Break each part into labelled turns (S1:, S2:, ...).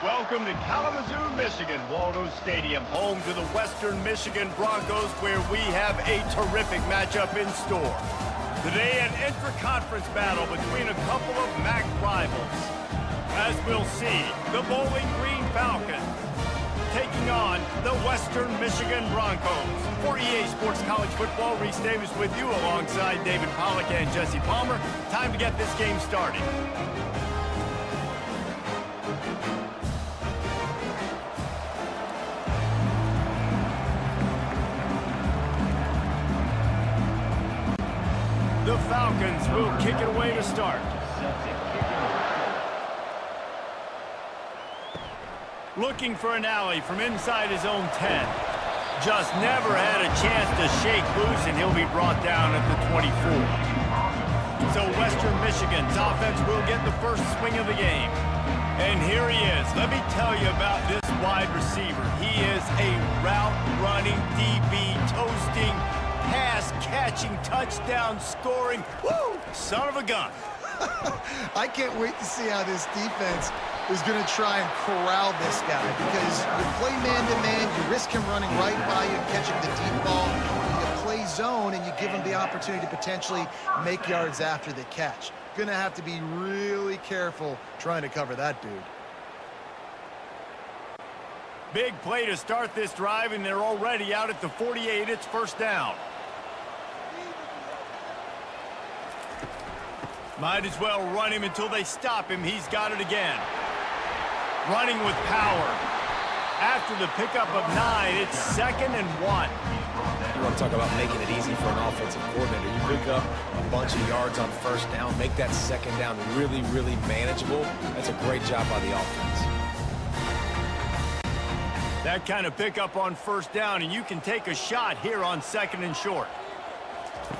S1: Welcome to Kalamazoo, Michigan, Waldo Stadium, home to the Western Michigan Broncos, where we have a terrific matchup in store. Today, an intra-conference battle between a couple of MAC rivals. As we'll see, the Bowling Green Falcons taking on the Western Michigan Broncos. For EA Sports College Football, Reese Davis with you alongside David Pollack and Jesse Palmer. Time to get this game started. The Falcons will kick it away to start. Looking for an alley from inside his own 10. Just never had a chance to shake loose, and he'll be brought down at the 24. So Western Michigan's offense will get the first swing of the game. And here he is. Let me tell you about this wide receiver. He is a route-running, DB, toasting, pass-catching, touchdown-scoring, woo, son of a gun.
S2: I can't wait to see how this defense is going to try and corral this guy, because you play man-to-man, you risk him running right by you and catching the deep ball. You play zone, and you give him the opportunity to potentially make yards after the catch. Going to have to be really careful trying to cover that dude.
S1: Big play to start this drive, and they're already out at the 48. It's first down. Might as well run him until they stop him. He's got it again. Running with power. After the pickup of 9, it's 2nd and 1.
S3: You want to talk about making it easy for an offensive coordinator. You pick up a bunch of yards on first down, make that second down really, really manageable. That's a great job by the offense.
S1: That kind of pickup on first down, and you can take a shot here on 2nd and short.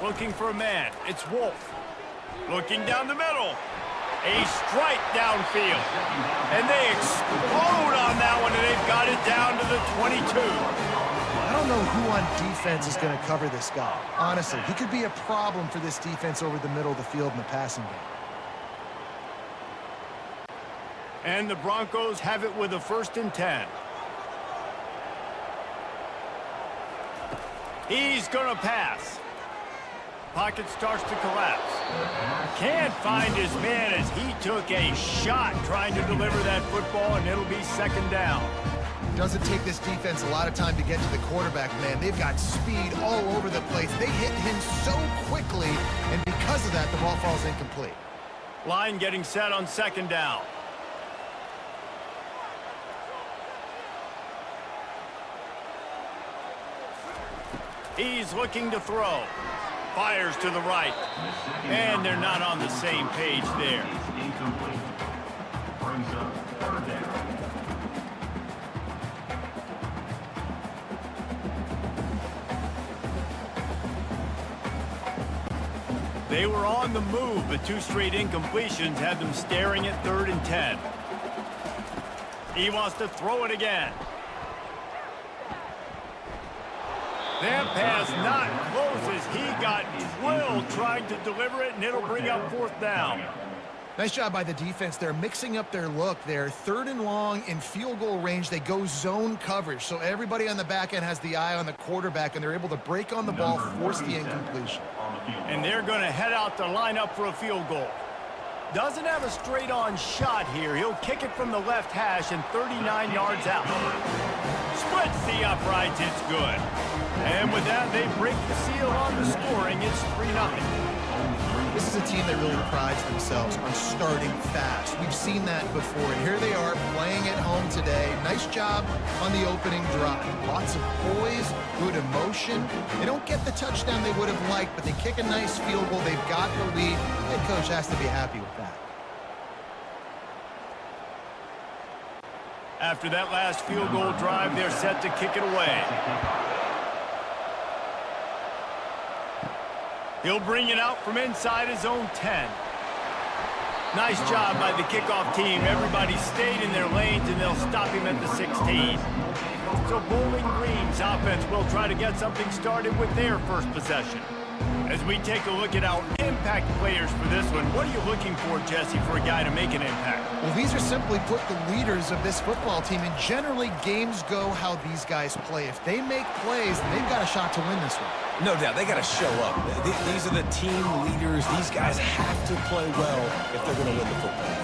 S1: Looking for a man. It's Wolf. Looking down the middle. A strike downfield. And they explode on that one, and they've got it down to the 22.
S2: I don't know who on defense is going to cover this guy. Honestly, he could be a problem for this defense over the middle of the field in the passing game.
S1: And the Broncos have it with a 1st and 10. He's going to pass. Pocket starts to collapse. Can't find his man as he took a shot trying to deliver that football, and it'll be 2nd down.
S2: Doesn't take this defense a lot of time to get to the quarterback, man. They've got speed all over the place. They hit him so quickly, and because of that, the ball falls incomplete.
S1: Line getting set on 2nd down. He's looking to throw. Fires to the right. And they're not on the same page there. They were on the move, but 2 straight incompletions had them staring at 3rd and 10. He wants to throw it again. That pass not close as he got drilled trying to deliver it, and it'll bring up 4th down.
S2: Nice job by the defense. They're mixing up their look there. 3rd and long in field goal range. They go zone coverage, so everybody on the back end has the eye on the quarterback, and they're able to break on the ball, force the incompletion.
S1: And they're going to head out to line up for a field goal. Doesn't have a straight-on shot here. He'll kick it from the left hash and 39 yards out. Splits the uprights. It's good. And with that, they break the seal on the scoring. It's 3-0.
S2: This is a team that really prides themselves on starting fast. We've seen that before, and here they are playing at home today. Nice job on the opening drive. Lots of poise, good emotion. They don't get the touchdown they would have liked, but they kick a nice field goal. They've got the lead. Head coach has to be happy with that.
S1: After that last field goal drive, they're set to kick it away. He'll bring it out from inside his own 10. Nice job by the kickoff team. Everybody stayed in their lanes, and they'll stop him at the 16. So Bowling Green's offense will try to get something started with their first possession. As we take a look at our impact players for this one, what are you looking for, Jesse, for a guy to make an impact?
S2: Well, these are simply put the leaders of this football team, and generally games go how these guys play. If they make plays, then they've got a shot to win this one.
S3: No doubt, they got to show up. These are the team leaders. These guys have to play well if they're going to win the football.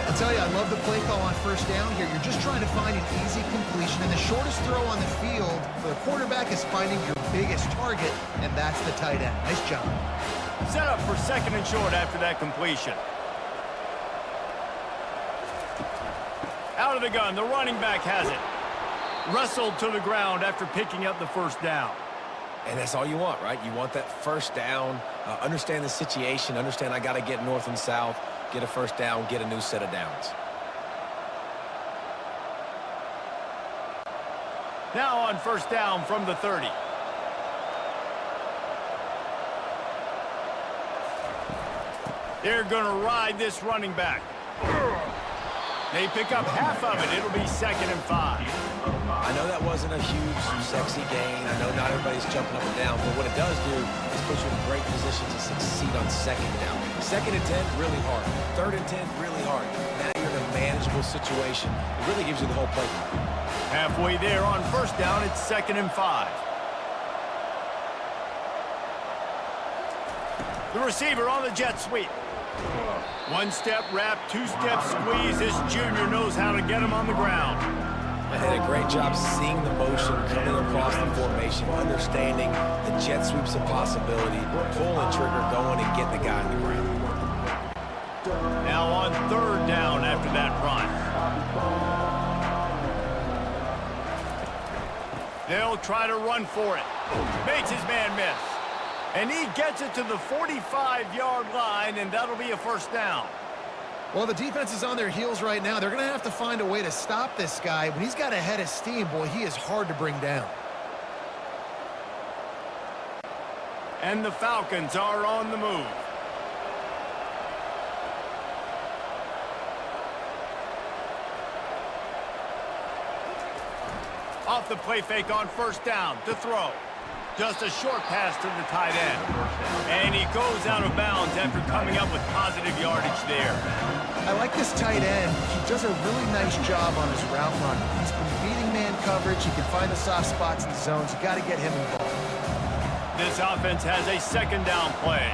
S2: I'll tell you, I love the play call on first down here. You're just trying to find an easy completion, and the shortest throw on the field for the quarterback is finding your biggest target, and that's the tight end. Nice job.
S1: Set up for second and short after that completion. Out of the gun, the running back has it. Wrestled to the ground after picking up the first down.
S3: And that's all you want, right? You want that first down, understand the situation, understand I got to get north and south, get a first down, get a new set of downs.
S1: Now on first down from the 30. They're going to ride this running back. They pick up half of it. It'll be 2nd and 5.
S3: I know that wasn't a huge, sexy gain. I know not everybody's jumping up and down, but what it does do is put you in a great position to succeed on 2nd down. 2nd and 10, really hard. 3rd and 10, really hard. Now you're in a manageable situation. It really gives you the whole playbook.
S1: Halfway there on first down, it's 2nd and 5. The receiver on the jet sweep. One-step wrap, two-step squeeze. This junior knows how to get him on the ground.
S3: I did a great job seeing the motion, coming across the formation, understanding the jet sweep's a possibility, pulling trigger, going and get the guy on the ground.
S1: Now on 3rd down after that run. They'll try to run for it. Makes his man miss. And he gets it to the 45-yard line, and that'll be a first down.
S2: Well, the defense is on their heels right now. They're going to have to find a way to stop this guy. When he's got a head of steam, boy, he is hard to bring down.
S1: And the Falcons are on the move. Off the play fake on first down to throw. Just a short pass to the tight end. And he goes out of bounds after coming up with positive yardage there.
S2: I like this tight end. He does a really nice job on his route run. He's been beating man coverage. He can find the soft spots in the zones. You got to get him involved.
S1: This offense has a 2nd down play.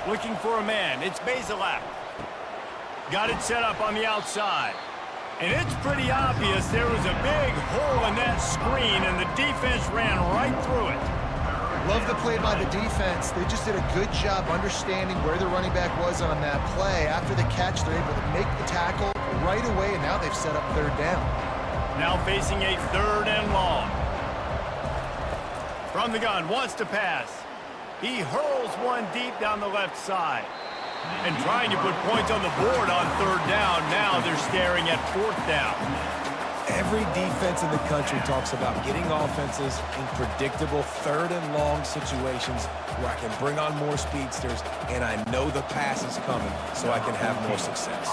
S1: Looking for a man. It's Basilak. Got it set up on the outside. And it's pretty obvious there was a big hole in that screen, and the defense ran right through it.
S2: Love the play by the defense. They just did a good job understanding where the running back was on that play. After the catch, they're able to make the tackle right away, and now they've set up 3rd down. Now facing a 3rd and long. From the gun, wants to pass. He hurls one deep down the left side. And trying to put points on the board on 3rd down. Now they're staring at 4th down.
S3: Every defense in the country talks about getting offenses in predictable 3rd and long situations where I can bring on more speedsters and I know the pass is coming so I can have more success.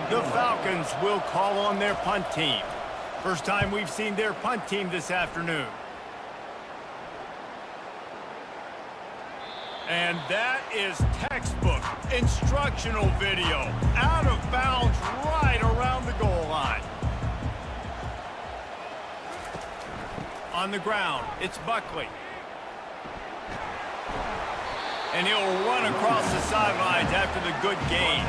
S1: The Falcons will call on their punt team. First time we've seen their punt team this afternoon. And that is textbook instructional video. Out of bounds right around the goal line. On the ground, it's Buckley. And he'll run across the sidelines after the good gain.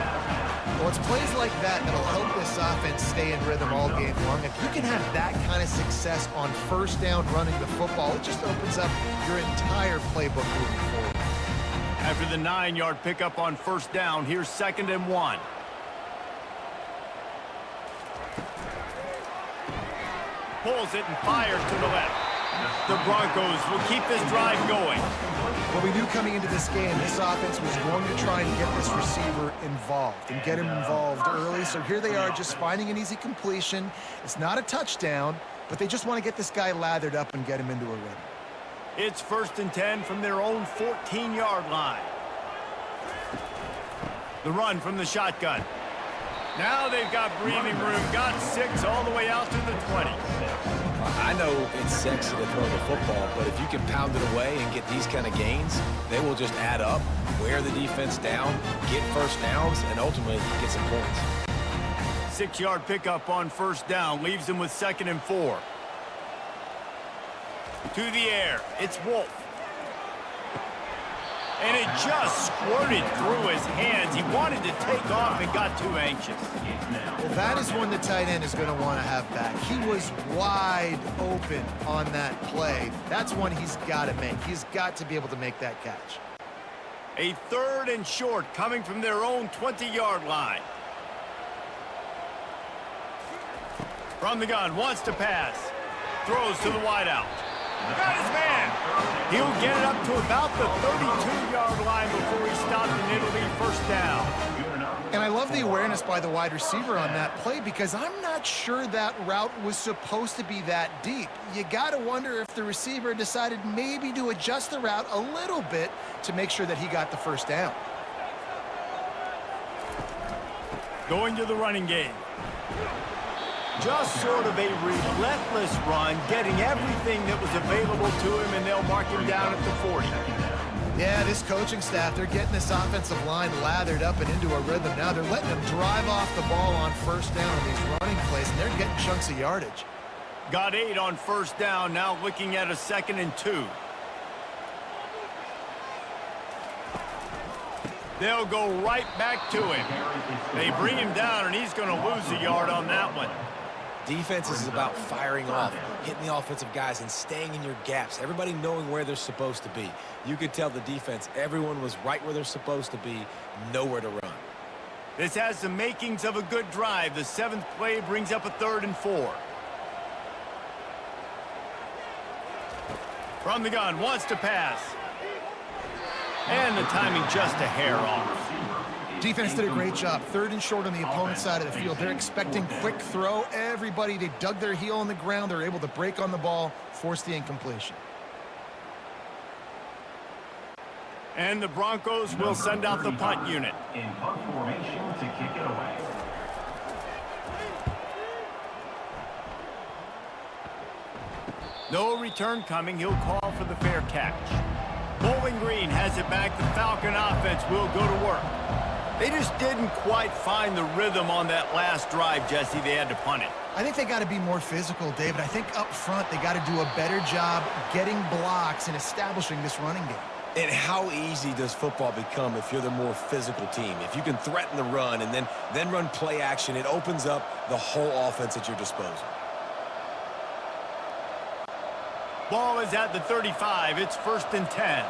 S2: Well, it's plays like that that'll help this offense stay in rhythm all game long. If you can have that kind of success on first down running the football, it just opens up your entire playbook moving forward.
S1: After the 9-yard pickup on first down, here's 2nd and 1. Pulls it and fires to the left. The Broncos will keep this drive going.
S2: Well, we knew coming into this game, this offense was going to try and get this receiver involved and get him involved early. So here they are just finding an easy completion. It's not a touchdown, but they just want to get this guy lathered up and get him into a rhythm.
S1: It's 1st and 10 from their own 14-yard line. The run from the shotgun. Now they've got breathing room. Got 6 all the way out to the 20.
S3: I I know it's sexy to throw the football, but if you can pound it away and get these kind of gains, they will just add up, wear the defense down, get first downs, and ultimately get some points.
S1: 6-yard pickup on first down leaves him with 2nd and 4. To the air, it's Wolf. And it just squirted through his hands. He wanted to take off and got too anxious.
S2: Well, that is one the tight end is going to want to have back. He was wide open on that play. That's one he's got to make. He's got to be able to make that catch.
S1: A 3rd and short coming from their own 20-yard line. From the gun, wants to pass. Throws to the wideout. Got his man. He'll get it up to about the 32-yard line before he stopped, and it'll be first down.
S2: And I love the awareness by the wide receiver on that play because I'm not sure that route was supposed to be that deep. You got to wonder if the receiver decided maybe to adjust the route a little bit to make sure that he got the first down.
S1: Going to the running game. Just sort of a relentless run, getting everything that was available to him, and they'll mark him down at the 40.
S2: Yeah, this coaching staff, they're getting this offensive line lathered up and into a rhythm. Now they're letting them drive off the ball on first down on these running plays, and they're getting chunks of yardage.
S1: Got 8 on first down, now looking at a 2nd and 2. They'll go right back to him. They bring him down, and he's going to lose a yard on that one.
S3: Defense is about firing off, hitting the offensive guys, and staying in your gaps. Everybody knowing where they're supposed to be. You could tell the defense, everyone was right where they're supposed to be, nowhere to run.
S1: This has the makings of a good drive. The 7th play brings up a 3rd and 4. From the gun, wants to pass. And the timing just a hair off.
S2: Defense did a great job. 3rd and short on the opponent's side of the field. They're expecting quick throw. Everybody, they dug their heel on the ground. They're able to break on the ball, force the incompletion.
S1: And the Broncos will send out the punt unit.
S4: In punt formation to kick it away.
S1: No return coming. He'll call for the fair catch. Bowling Green has it back. The Falcon offense will go to work. They just didn't quite find the rhythm on that last drive, Jesse. They had to punt it.
S2: I think they got to be more physical, David. I think up front they got to do a better job getting blocks and establishing this running game.
S3: And how easy does football become if you're the more physical team? If you can threaten the run and then run play action, it opens up the whole offense at your disposal.
S1: Ball is at the 35. It's 1st and 10.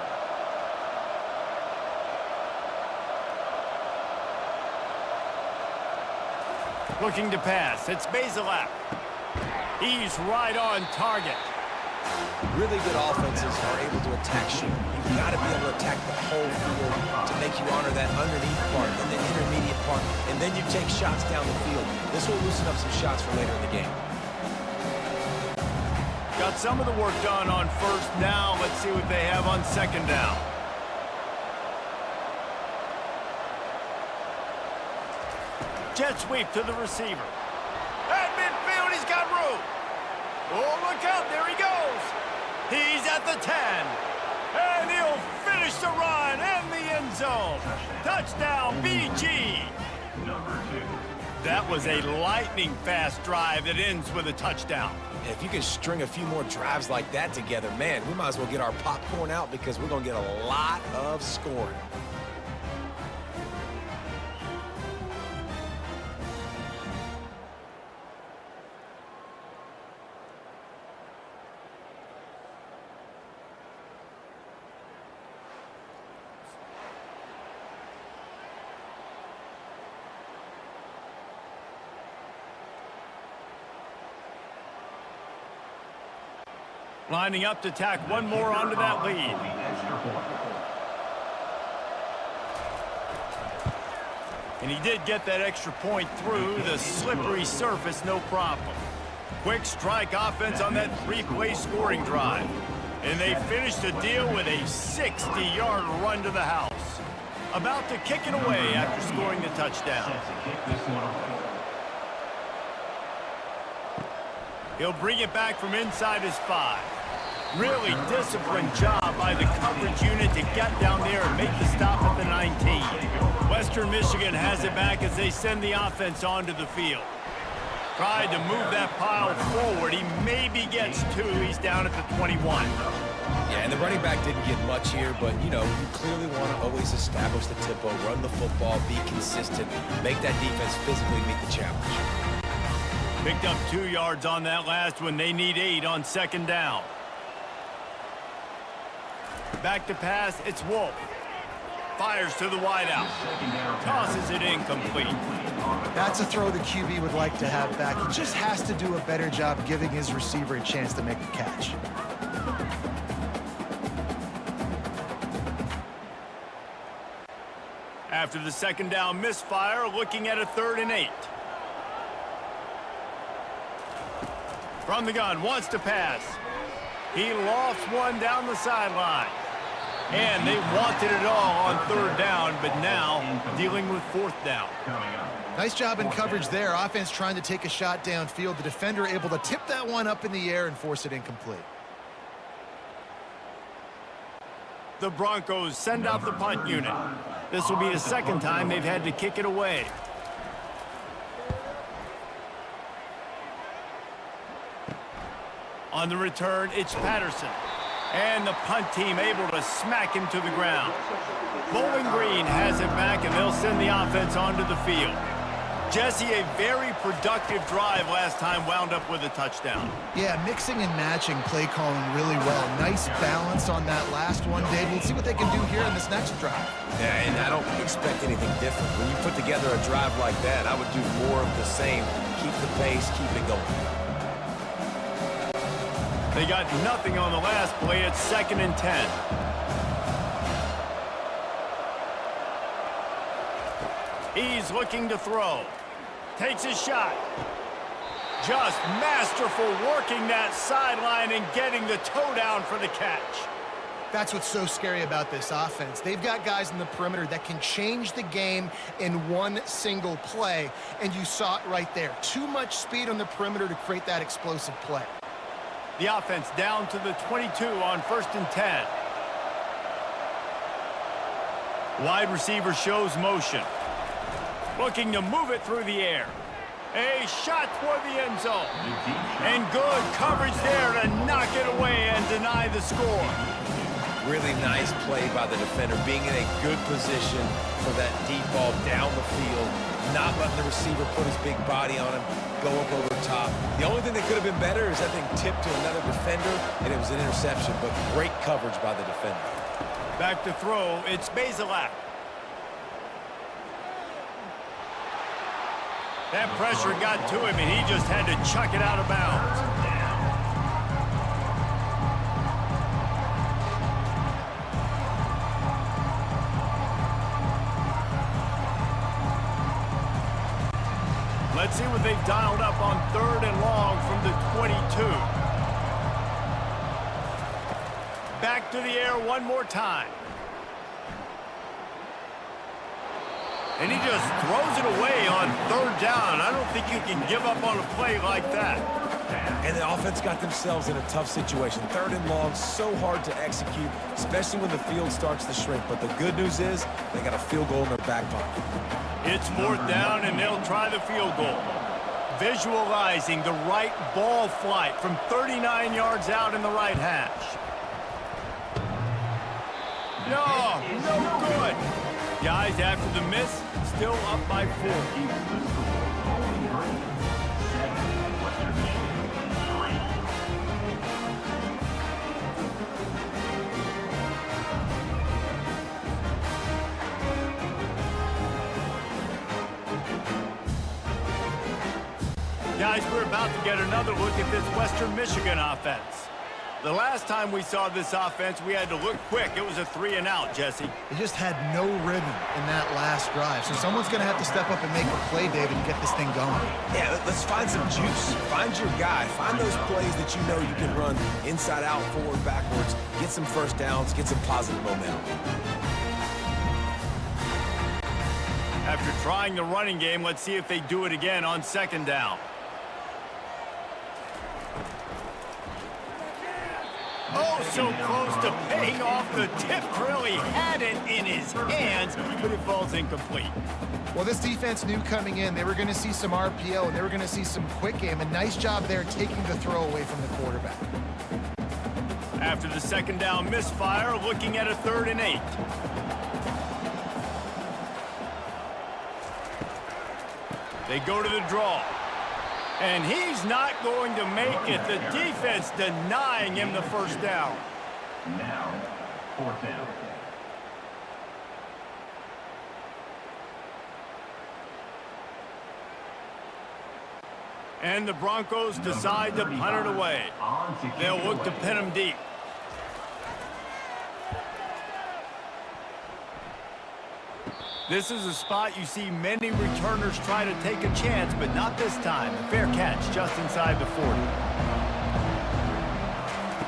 S1: Looking to pass. It's Bazelak. He's right on target.
S3: Really good offenses are able to attack shooting. You've got to be able to attack the whole field to make you honor that underneath part and the intermediate part, and then you take shots down the field. This will loosen up some shots for later in the game.
S1: Got some of the work done on first down. Let's see what they have on 2nd down. Jet sweep to the receiver. At midfield, he's got room. Oh, look out, there he goes. He's at the 10. And he'll finish the run and the end zone. Touchdown, BG. That was a lightning-fast drive that ends with a touchdown.
S3: And if you can string a few more drives like that together, man, we might as well get our popcorn out because we're going to get a lot of scoring.
S1: Lining up to tack one more onto that lead. And he did get that extra point through the slippery surface, no problem. Quick strike offense on that 3-play scoring drive. And they finished the deal with a 60-yard run to the house. About to kick it away after scoring the touchdown. He'll bring it back from inside his 5. Really disciplined job by the coverage unit to get down there and make the stop at the 19. Western Michigan has it back as they send the offense onto the field. Tried to move that pile forward. He maybe gets 2. He's down at the 21.
S3: Yeah, and the running back didn't get much here, but, you know, you clearly want to always establish the tempo, run the football, be consistent, make that defense physically meet the challenge.
S1: Picked up 2 yards on that last one. They need 8 on second down. Back to pass, it's Wolf. Fires to the wideout. Tosses it incomplete.
S2: That's a throw the QB would like to have back. He just has to do a better job giving his receiver a chance to make the catch.
S1: After the second down misfire, looking at a 3rd and 8. From the gun, wants to pass. He lofts one down the sideline. And they wanted it all on 3rd down, but now dealing with 4th down.
S2: Nice job in coverage there. Offense trying to take a shot downfield. The defender able to tip that one up in the air and force it incomplete.
S1: The Broncos send out the punt unit. This will be the 2nd time they've had to kick it away. On the return, it's Patterson. And the punt team able to smack him to the ground. Bowling Green has it back, and they'll send the offense onto the field. Jesse, a very productive drive last time, wound up with a touchdown.
S2: Yeah, mixing and matching play calling really well. Nice balance on that last one, Dave. We'll see what they can do here in this next drive.
S3: Yeah, and I don't expect anything different. When you put together a drive like that, I would do more of the same. Keep the pace, keep it going.
S1: They got nothing on the last play. It's 2nd and 10. He's looking to throw. Takes a shot. Just masterful working that sideline and getting the toe down for the catch.
S2: That's what's so scary about this offense. They've got guys in the perimeter that can change the game in one single play, and you saw it right there. Too much speed on the perimeter to create that explosive play.
S1: The offense down to the 22 on 1st and 10. Wide receiver shows motion. Looking to move it through the air. A shot toward the end zone. And good coverage there to knock it away and deny the score.
S3: Really nice play by the defender, being in a good position for that deep ball down the field, not letting the receiver put his big body on him, go up over top. The only thing that could have been better is, I think, tipped to another defender, and it was an interception, but great coverage by the defender.
S1: Back to throw, it's Bazelak. That pressure got to him, and he just had to chuck it out of bounds. Let's see what they've dialed up on 3rd and long from the 22. Back to the air one more time. And he just throws it away on 3rd down. I don't think you can give up on a play like that.
S3: And the offense got themselves in a tough situation. 3rd and long, so hard to execute, especially when the field starts to shrink. But the good news is they got a field goal in their back pocket.
S1: It's 4th down, and they'll try the field goal. Visualizing the right ball flight from 39 yards out in the right hash. No good. Guys, after the miss, still up by 4. Guys, we're about to get another look at this Western Michigan offense. The last time we saw this offense, we had to look quick. It was a 3-and-out, Jesse.
S2: They just had no rhythm in that last drive. So someone's going to have to step up and make a play, David, and get this thing going.
S3: Yeah, let's find some juice. Find your guy. Find those plays that you know you can run inside out, forward, backwards. Get some first downs. Get some positive momentum.
S1: After trying the running game, let's see if they do it again on 2nd down. Oh, so close to paying off the tip drill. He had it in his hands, but it falls incomplete.
S2: Well, this defense knew coming in they were going to see some RPO, and they were going to see some quick game. A nice job there taking the throw away from the quarterback.
S1: After the second down misfire, looking at a 3rd and 8. They go to the draw. And he's not going to make it. The defense denying him the first down.
S4: Now, 4th down.
S1: And the Broncos decide to punt it away. They'll look to pin him deep. This is a spot you see many returners try to take a chance, but not this time. A fair catch just inside the 40.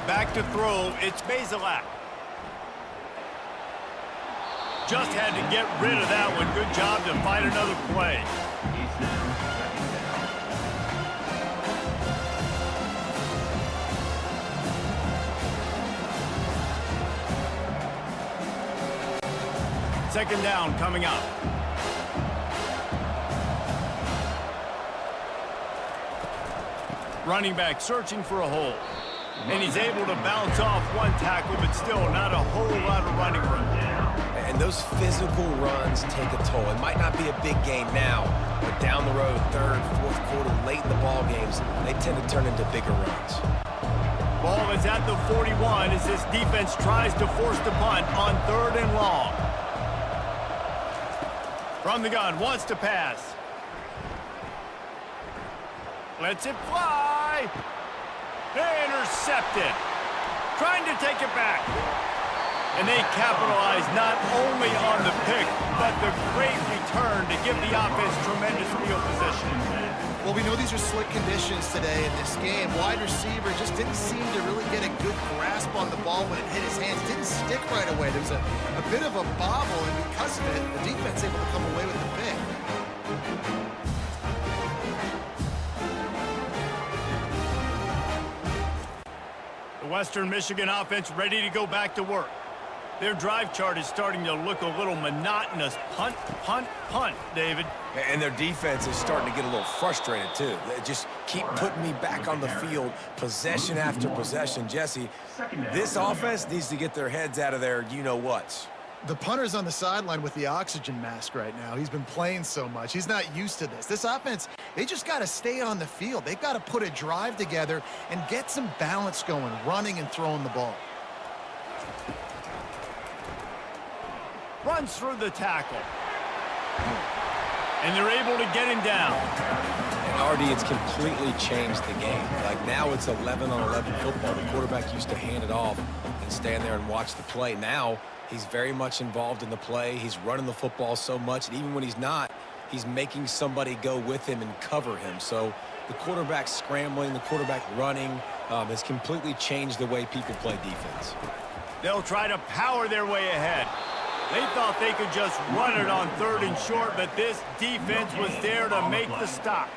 S1: Back to throw, it's Bazelak. Just had to get rid of that one. Good job to find another play. Second down coming up. Running back searching for a hole. And he's able to bounce off one tackle, but still not a whole lot of running room.
S3: And those physical runs take a toll. It might not be a big game now, but down the road, 3rd, 4th quarter, late in the ball games, they tend to turn into bigger runs.
S1: Ball is at the 41 as this defense tries to force the punt on 3rd and long. From the gun, wants to pass. Lets it fly. Intercepted. Trying to take it back. And they capitalize not only on the pick, but the great return to give the offense tremendous field position.
S2: Well, we know these are slick conditions today in this game. Wide receiver just didn't seem to really get a good grasp on the ball when it hit his hands. Didn't stick right away. There was a bit of a bobble, and because of it, the defense able to come away with the pick.
S1: The Western Michigan offense ready to go back to work. Their drive chart is starting to look a little monotonous. Punt, punt, punt, David.
S3: And their defense is starting to get a little frustrated, too. They just keep putting me back on the field, possession after possession. Jesse, this offense needs to get their heads out of their you-know-whats.
S2: The punter's on the sideline with the oxygen mask right now. He's been playing so much. He's not used to this. This offense, they just got to stay on the field. They've got to put a drive together and get some balance going, running and throwing the ball.
S1: Runs through the tackle. And they're able to get him down.
S3: And Artie, it's completely changed the game. Like now it's 11-on-11 football. The quarterback used to hand it off and stand there and watch the play. Now he's very much involved in the play. He's running the football so much, and even when he's not, he's making somebody go with him and cover him. So the quarterback scrambling, the quarterback running has completely changed the way people play defense.
S1: They'll try to power their way ahead. They thought they could just run it on 3rd and short, but this defense was there to make the stop.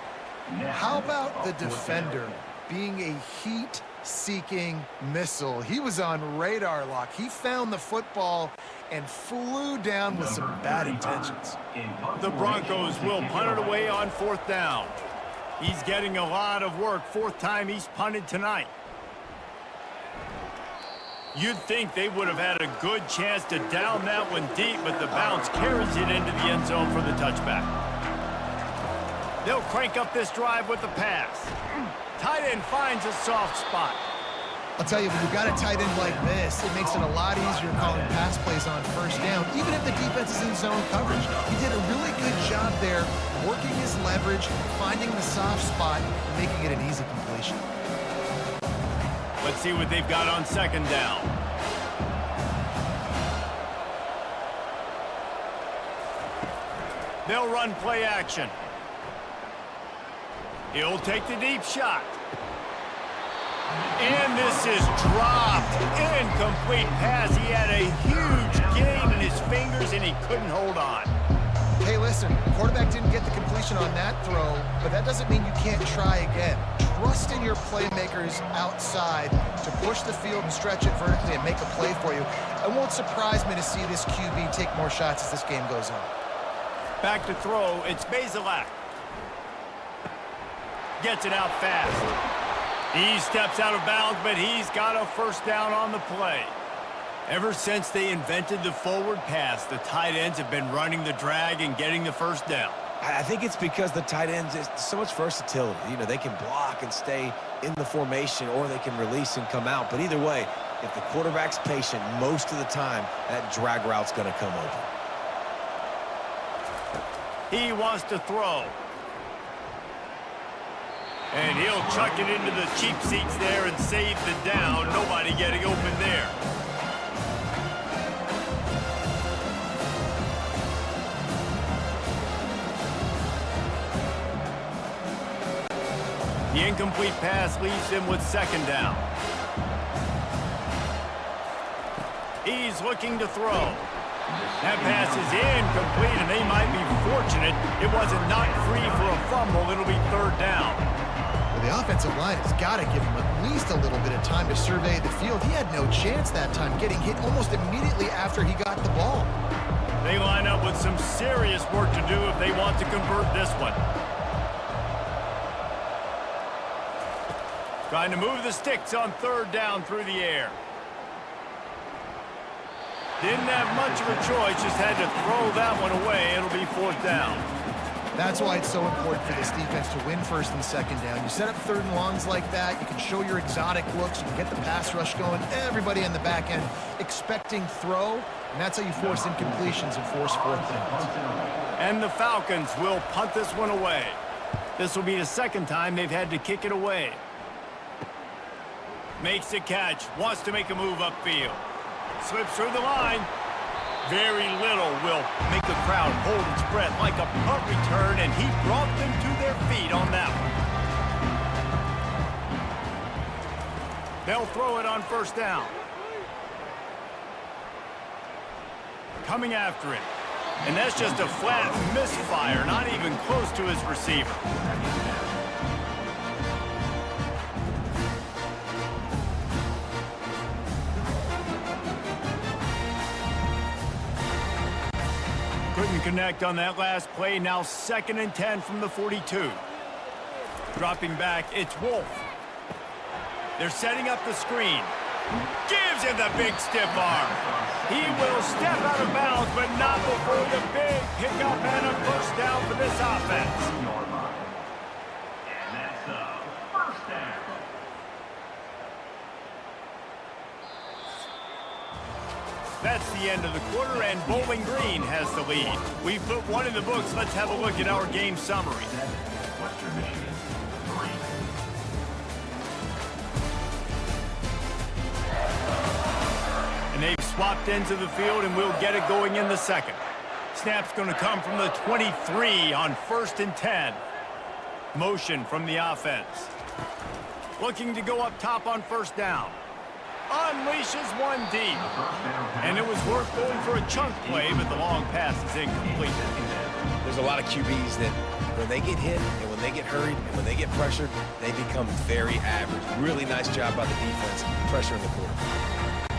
S2: How about the defender being a heat-seeking missile? He was on radar lock. He found the football and flew down with some bad intentions.
S1: The Broncos will punt it away on 4th down. He's getting a lot of work. 4th time he's punted tonight. You'd think they would have had a good chance to down that one deep, but the bounce carries it into the end zone for the touchback. They'll crank up this drive with the pass. Tight end finds a soft spot.
S2: I'll tell you, when you've got a tight end like this, it makes it a lot easier calling pass plays on 1st down, even if the defense is in zone coverage. He did a really good job there, working his leverage, finding the soft spot, and making it an easy completion.
S1: Let's see what they've got on 2nd down. They'll run play action. He'll take the deep shot. And this is dropped. Incomplete pass. He had a huge gain in his fingers, and he couldn't hold on.
S2: Hey, listen, quarterback didn't get the completion on that throw, but that doesn't mean you can't try again. trusting your playmakers outside to push the field and stretch it vertically and make a play for you. It won't surprise me to see this QB take more shots as this game goes on.
S1: Back to throw, it's Bazelak. Gets it out fast. He steps out of bounds, but he's got a first down on the play. Ever since they invented the forward pass, the tight ends have been running the drag and getting the first down.
S3: I think it's because the tight ends is so much versatility. You know, they can block and stay in the formation, or they can release and come out. But either way, if the quarterback's patient, most of the time, that drag route's going to come open.
S1: He wants to throw. And he'll chuck it into the cheap seats there and save the down. Nobody getting open there. The incomplete pass leaves him with second down. He's looking to throw. That pass is incomplete, and they might be fortunate it wasn't knocked free for a fumble. It'll be third down.
S2: Well, the offensive line has got to give him at least a little bit of time to survey the field. He had no chance that time, getting hit almost immediately after he got the ball.
S1: They line up with some serious work to do if they want to convert this one. Trying to move the sticks on third down through the air. Didn't have much of a choice, just had to throw that one away. It'll be fourth down.
S2: That's why it's so important for this defense to win first and second down. You set up third and longs like that, you can show your exotic looks, you can get the pass rush going, everybody in the back end expecting throw, and that's how you force incompletions and force fourth downs.
S1: And the Falcons will punt this one away. This will be the second time they've had to kick it away. Makes the catch, wants to make a move upfield. Slips through the line. Very little will make the crowd hold its breath like a punt return, and he brought them to their feet on that one. They'll throw it on first down. Coming after it. And that's just a flat misfire, not even close to his receiver. Couldn't connect on that last play. Now 2nd and 10 from the 42. Dropping back, it's Wolf. They're setting up the screen. Gives him the big stiff arm. He will step out of bounds, but not before the big pickup and a first down for this offense.
S4: And that's a first down.
S1: That's the end of the quarter, and Bowling Green has the lead. We've put one in the books. Let's have a look at our game summary.
S4: Western Michigan, 3.
S1: And they've swapped ends of the field, and we'll get it going in the second. Snap's going to come from the 23 on 1st and 10. Motion from the offense. Looking to go up top on first down. Unleashes one deep. And it was worth going for a chunk play, but the long pass is incomplete.
S3: There's a lot of QBs that when they get hit and when they get hurried and when they get pressured, they become very average. Really nice job by the defense, pressuring the quarterback.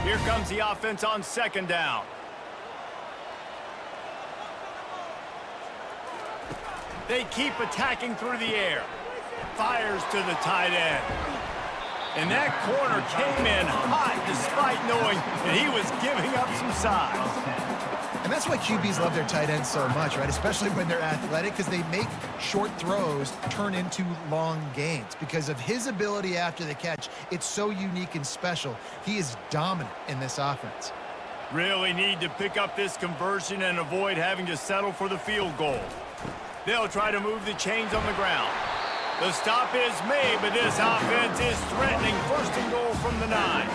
S1: Here comes the offense on second down. They keep attacking through the air. Fires to the tight end. And that corner came in hot despite knowing that he was giving up some size.
S2: And that's why QBs love their tight ends so much, right? Especially when they're athletic, because they make short throws turn into long gains. Because of his ability after the catch, it's so unique and special. He is dominant in this offense.
S1: Really need to pick up this conversion and avoid having to settle for the field goal. They'll try to move the chains on the ground. The stop is made, but this offense is threatening 1st and goal from the 9.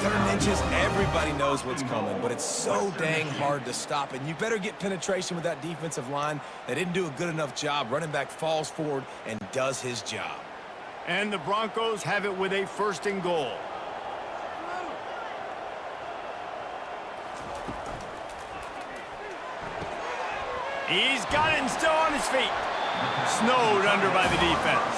S3: 3rd inches, everybody knows what's coming, but it's so dang hard to stop. And you better get penetration with that defensive line. They didn't do a good enough job. Running back falls forward and does his job.
S1: And the Broncos have it with a 1st and goal. He's got it and still on his feet. Snowed under by the defense.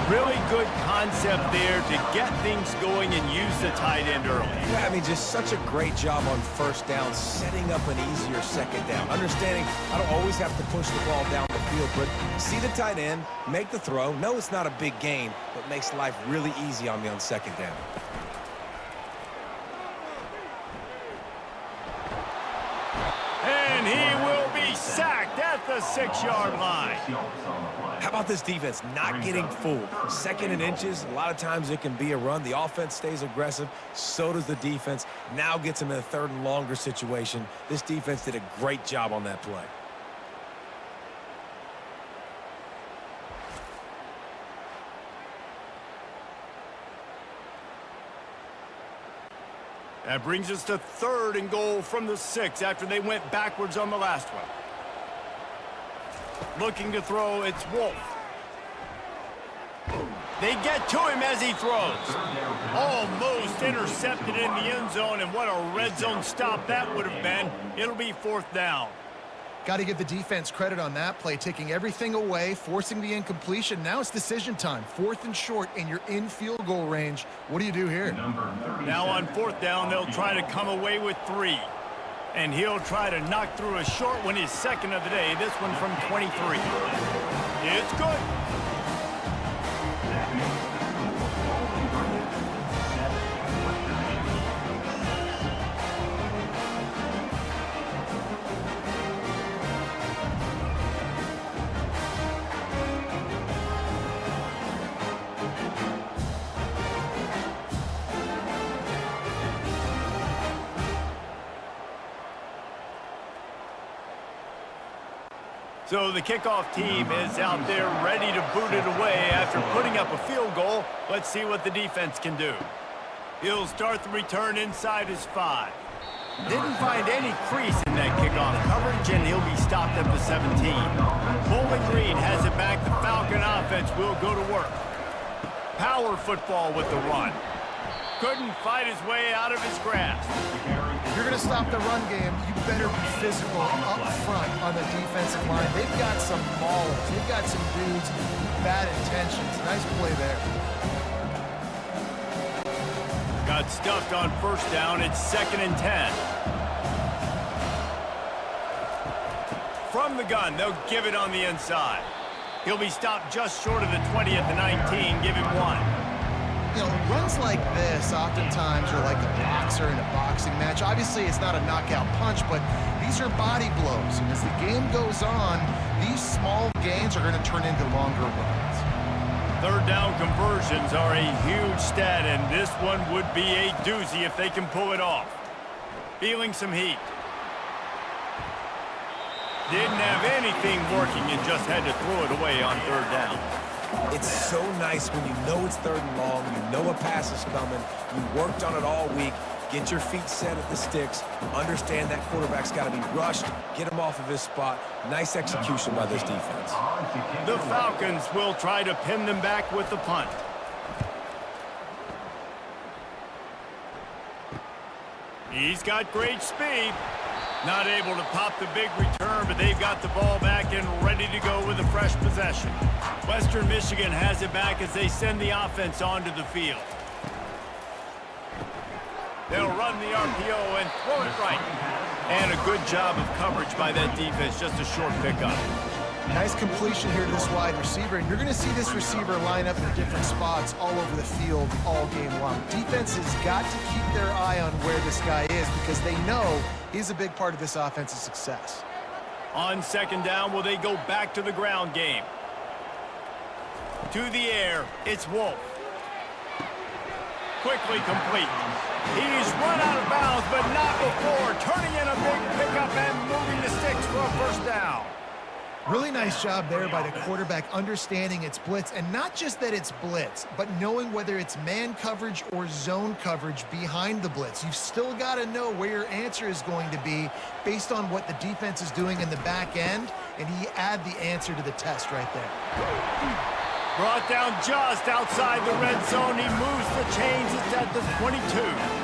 S1: Really good concept there to get things going and use the tight end early.
S3: Yeah, I mean, just such a great job on first down, setting up an easier second down. Understanding I don't always have to push the ball down the field, but see the tight end, make the throw. No, it's not a big gain, but makes life really easy on me on second down.
S1: And he will be sacked at the 6-yard line.
S3: How about this defense not getting fooled? Second and inches, a lot of times it can be a run. The offense stays aggressive, so does the defense. Now gets him in a third and longer situation. This defense did a great job on that play.
S1: That brings us to 3rd and goal from the 6 after they went backwards on the last one. Looking to throw, it's Wolf. They get to him as he throws. Almost intercepted in the end zone, and what a red zone stop that would have been. It'll be 4th down.
S2: Got to give the defense credit on that play, taking everything away, forcing the incompletion. Now it's decision time. 4th and short, and you're in field goal range. What do you do here?
S1: Now on 4th down, they'll try to come away with 3. And he'll try to knock through a short one, his 2nd of the day. This one from 23. It's good. So the kickoff team is out there ready to boot it away after putting up a field goal. Let's see what the defense can do. He'll start the return inside his 5. Didn't find any crease in that kickoff coverage, and he'll be stopped at the 17. Bowling Green has it back. The Falcon offense will go to work. Power football with the run. Couldn't fight his way out of his grasp.
S2: If you're going to stop the run game, you better be physical up front on the defensive line. They've got some maulers. They've got some dudes with bad intentions. Nice play there.
S1: Got stuffed on 1st down. It's 2nd and 10. From the gun, they'll give it on the inside. He'll be stopped just short of the 20 at the 19. Give him 1.
S2: You know, runs like this oftentimes are like a boxer in a boxing match. Obviously, it's not a knockout punch, but these are body blows. And as the game goes on, these small gains are going to turn into longer runs.
S1: 3rd down conversions are a huge stat, and this one would be a doozy if they can pull it off. Feeling some heat. Didn't have anything working and just had to throw it away on 3rd down.
S3: It's so nice when you know it's 3rd and long, you know a pass is coming, you worked on it all week, get your feet set at the sticks, understand that quarterback's got to be rushed, get him off of his spot. Nice execution by this defense.
S1: The Falcons will try to pin them back with the punt. He's got great speed. Not able to pop the big return, but they've got the ball back and ready to go with a fresh possession. Western Michigan has it back as they send the offense onto the field. They'll run the RPO and throw it right. And a good job of coverage by that defense, just a short pickup.
S2: Nice completion here to this wide receiver, and you're going to see this receiver line up in different spots all over the field all game long. Defense has got to keep their eye on where this guy is because they know he's a big part of this offense's success.
S1: On 2nd down, will they go back to the ground game? To the air, it's Wolf. Quickly complete. He's run out of bounds, but not before turning in a big pickup and moving the sticks for a 1st down.
S2: Really nice job there by the quarterback understanding it's blitz, and not just that it's blitz, but knowing whether it's man coverage or zone coverage behind the blitz. You've still got to know where your answer is going to be based on what the defense is doing in the back end, and he add the answer to the test right there.
S1: Brought down just outside the red zone. He moves the chains. It's at the 22.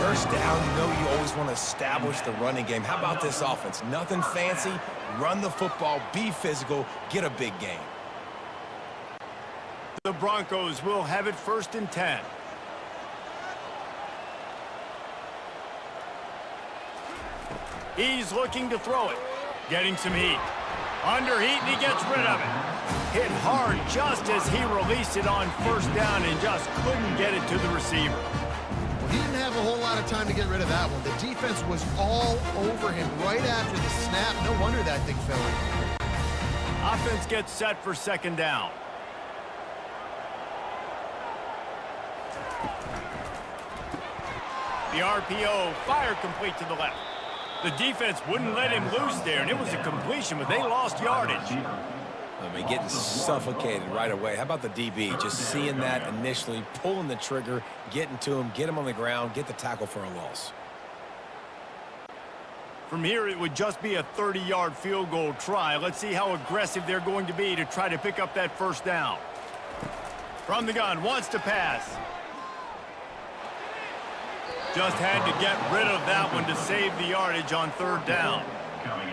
S3: 1st down, you know you always want to establish the running game. How about this offense? Nothing fancy. Run the football, be physical, get a big gain.
S1: The Broncos will have it 1st and 10. He's looking to throw it. Getting some heat. Under heat, and he gets rid of it. Hit hard just as he released it on 1st down and just couldn't get it to the receiver.
S2: Well, he didn't have a whole lot of time to get rid of that one. The defense was all over him right after the snap. No wonder that thing fell in.
S1: Offense gets set for 2nd down. The RPO, fire complete to the left. The defense wouldn't let him loose there, and it was a completion, but they lost yardage.
S3: I mean, getting suffocated right away. How about the DB? Just seeing that initially, pulling the trigger, getting to him, get him on the ground, get the tackle for a loss.
S1: From here, it would just be a 30-yard field goal try. Let's see how aggressive they're going to be to try to pick up that 1st down. From the gun, wants to pass. Just had to get rid of that one to save the yardage on 3rd down.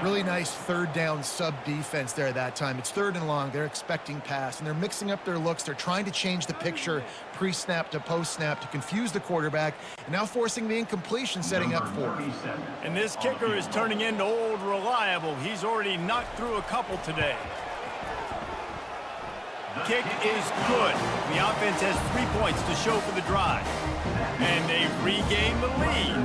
S2: Really nice 3rd down sub-defense there that time. It's 3rd and long. They're expecting pass, and they're mixing up their looks. They're trying to change the picture pre-snap to post-snap to confuse the quarterback, and now forcing the incompletion, setting up 4th.
S1: And this kicker is turning into old reliable. He's already knocked through a couple today. Kick is good. The offense has 3 points to show for the drive. And they regain the lead.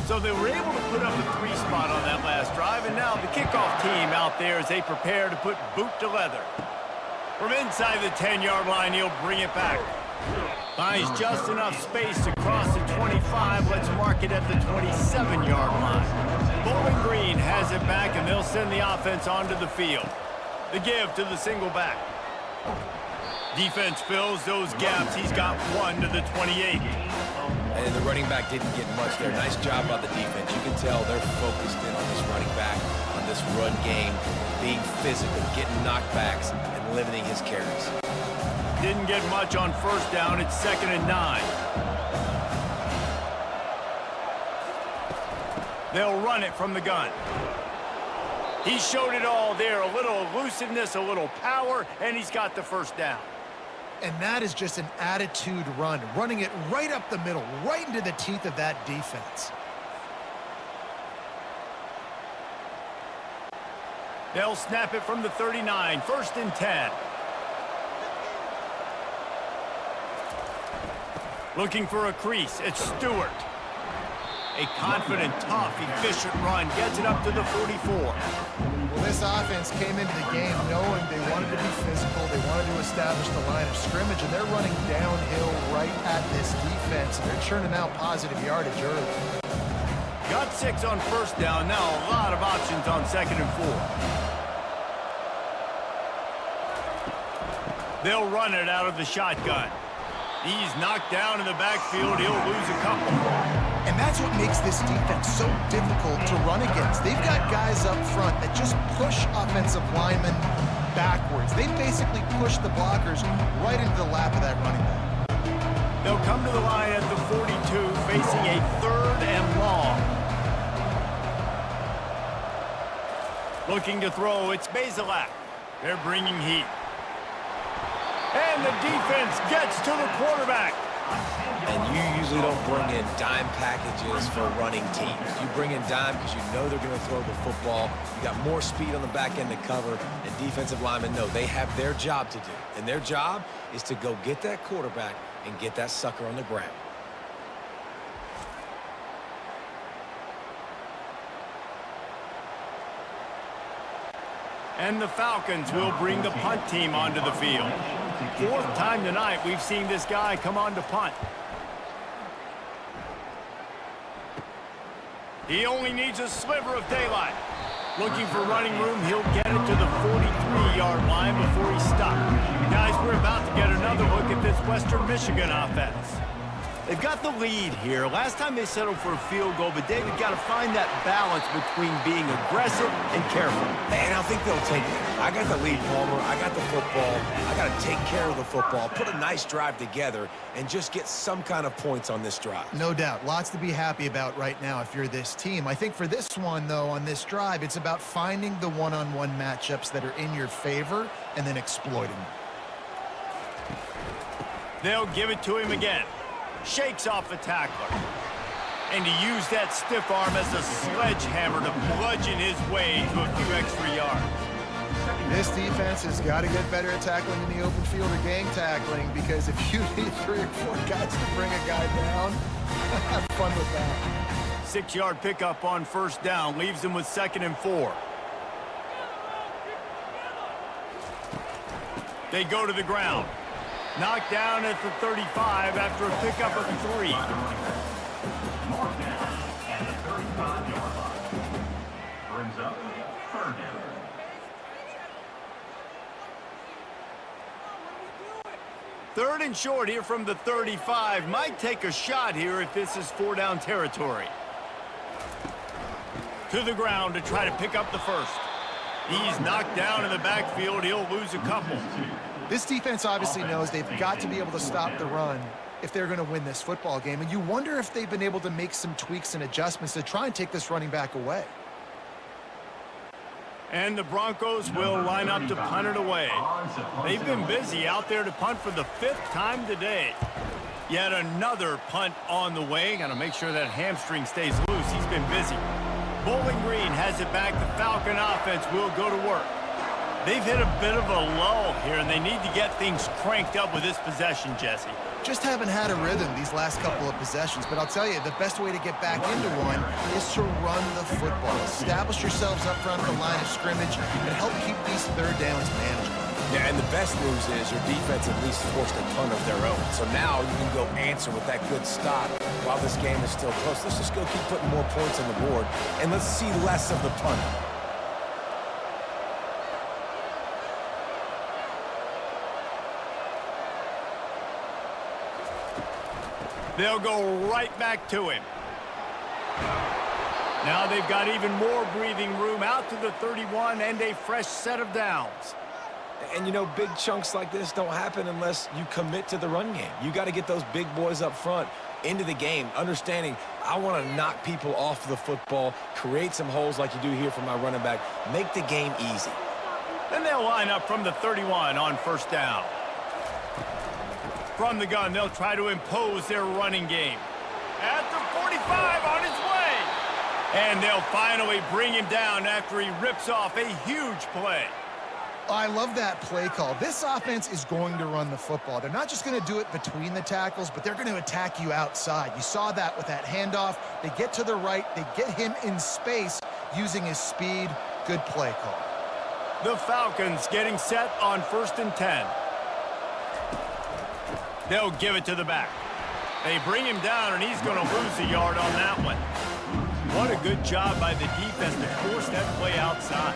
S1: So they were able to put up a 3 spot on that last drive, and now the kickoff team out there as they prepare to put boot to leather. From inside the 10-yard line, he'll bring it back. Finds just enough space to cross the 25. Let's mark it at the 27-yard line. Bowling Green has it back, and they'll send the offense onto the field. The give to the single back. Defense fills those gaps. He's got 1 to the 28.
S3: And the running back didn't get much there. Nice job by the defense. You can tell they're focused in on this running back, on this run game, being physical, getting knockbacks, and limiting his carries.
S1: Didn't get much on 1st down. It's 2nd and 9. They'll run it from the gun. He showed it all there. A little elusiveness, a little power, and he's got the 1st down.
S2: And that is just an attitude run, running it right up the middle, right into the teeth of that defense.
S1: They'll snap it from the 39, 1st and 10. Looking for a crease, it's Stewart. A confident, tough, efficient run gets it up to the 44.
S2: Well, this offense came into the game knowing they wanted to be physical, they wanted to establish the line of scrimmage, and they're running downhill right at this defense, and they're churning out positive yardage early.
S1: Got 6 on 1st down, now a lot of options on 2nd and 4. They'll run it out of the shotgun. He's knocked down in the backfield, he'll lose a couple.
S2: And that's what makes this defense so difficult to run against. They've got guys up front that just push offensive linemen backwards. They basically push the blockers right into the lap of that running back.
S1: They'll come to the line at the 42, facing a 3rd and long. Looking to throw, it's Bazelak. They're bringing heat. And the defense gets to the quarterback.
S3: And you usually don't bring in dime packages for running teams. You bring in dime because you know they're going to throw the football. You got more speed on the back end to cover, and defensive linemen know they have their job to do. And their job is to go get that quarterback and get that sucker on the ground.
S1: And the Falcons will bring the punt team onto the field. 4th time tonight we've seen this guy come on to punt. He only needs a sliver of daylight. Looking for running room, he'll get it to the 43-yard line before he's stopped. Guys, we're about to get another look at this Western Michigan offense. They've got the lead here. Last time they settled for a field goal, but David got to find that balance between being aggressive and careful.
S3: And I think they'll take it. I got the lead, Palmer. I got the football. I got to take care of the football, put a nice drive together, and just get some kind of points on this drive.
S2: No doubt. Lots to be happy about right now if you're this team. I think for this one, though, on this drive, it's about finding the one-on-one matchups that are in your favor and then exploiting them.
S1: They'll give it to him again. Shakes off the tackler. And he used that stiff arm as a sledgehammer to bludgeon his way to a few extra yards.
S2: This defense has got to get better at tackling in the open field or gang tackling, because if you need 3 or 4 guys to bring a guy down, have fun with that.
S1: 6-yard pickup on first down leaves him with 2nd and 4. They go to the ground. Knocked down at the 35 after a pickup of 3.
S4: Mark down at the 35-yard line. Brings up 3rd down.
S1: Third and short here from the 35. Might take a shot here if this is 4-down territory. To the ground to try to pick up the first. He's knocked down in the backfield. He'll lose a couple.
S2: This defense obviously knows they've got to be able to stop the run if they're going to win this football game. And you wonder if they've been able to make some tweaks and adjustments to try and take this running back away.
S1: And the Broncos will line up to punt it away. They've been busy out there to punt for the 5th time today. Yet another punt on the way. Got to make sure that hamstring stays loose. He's been busy. Bowling Green has it back. The Falcon offense will go to work. They've hit a bit of a lull here, and they need to get things cranked up with this possession, Jesse.
S2: Just haven't had a rhythm these last couple of possessions, but I'll tell you, the best way to get back into one is to run the football. Establish yourselves up front of the line of scrimmage and help keep these 3rd downs manageable.
S3: Yeah, and the best news is your defense at least forced a punt of their own. So now you can go answer with that good stop while this game is still close. Let's just go keep putting more points on the board, and let's see less of the punt.
S1: They'll go right back to him. Now they've got even more breathing room out to the 31 and a fresh set of downs.
S3: And, you know, big chunks like this don't happen unless you commit to the run game. You got to get those big boys up front into the game, understanding I want to knock people off the football, create some holes like you do here for my running back, make the game easy.
S1: Then they'll line up from the 31 on first down. From the gun, they'll try to impose their running game. At the 45 on his way. And they'll finally bring him down after he rips off a huge play.
S2: I love that play call. This offense is going to run the football. They're not just going to do it between the tackles, but they're going to attack you outside. You saw that with that handoff. They get to the right. They get him in space using his speed. Good play call.
S1: The Falcons getting set on 1st and 10. They'll give it to the back. They bring him down, and he's going to lose a yard on that one. What a good job by the defense to force that play outside.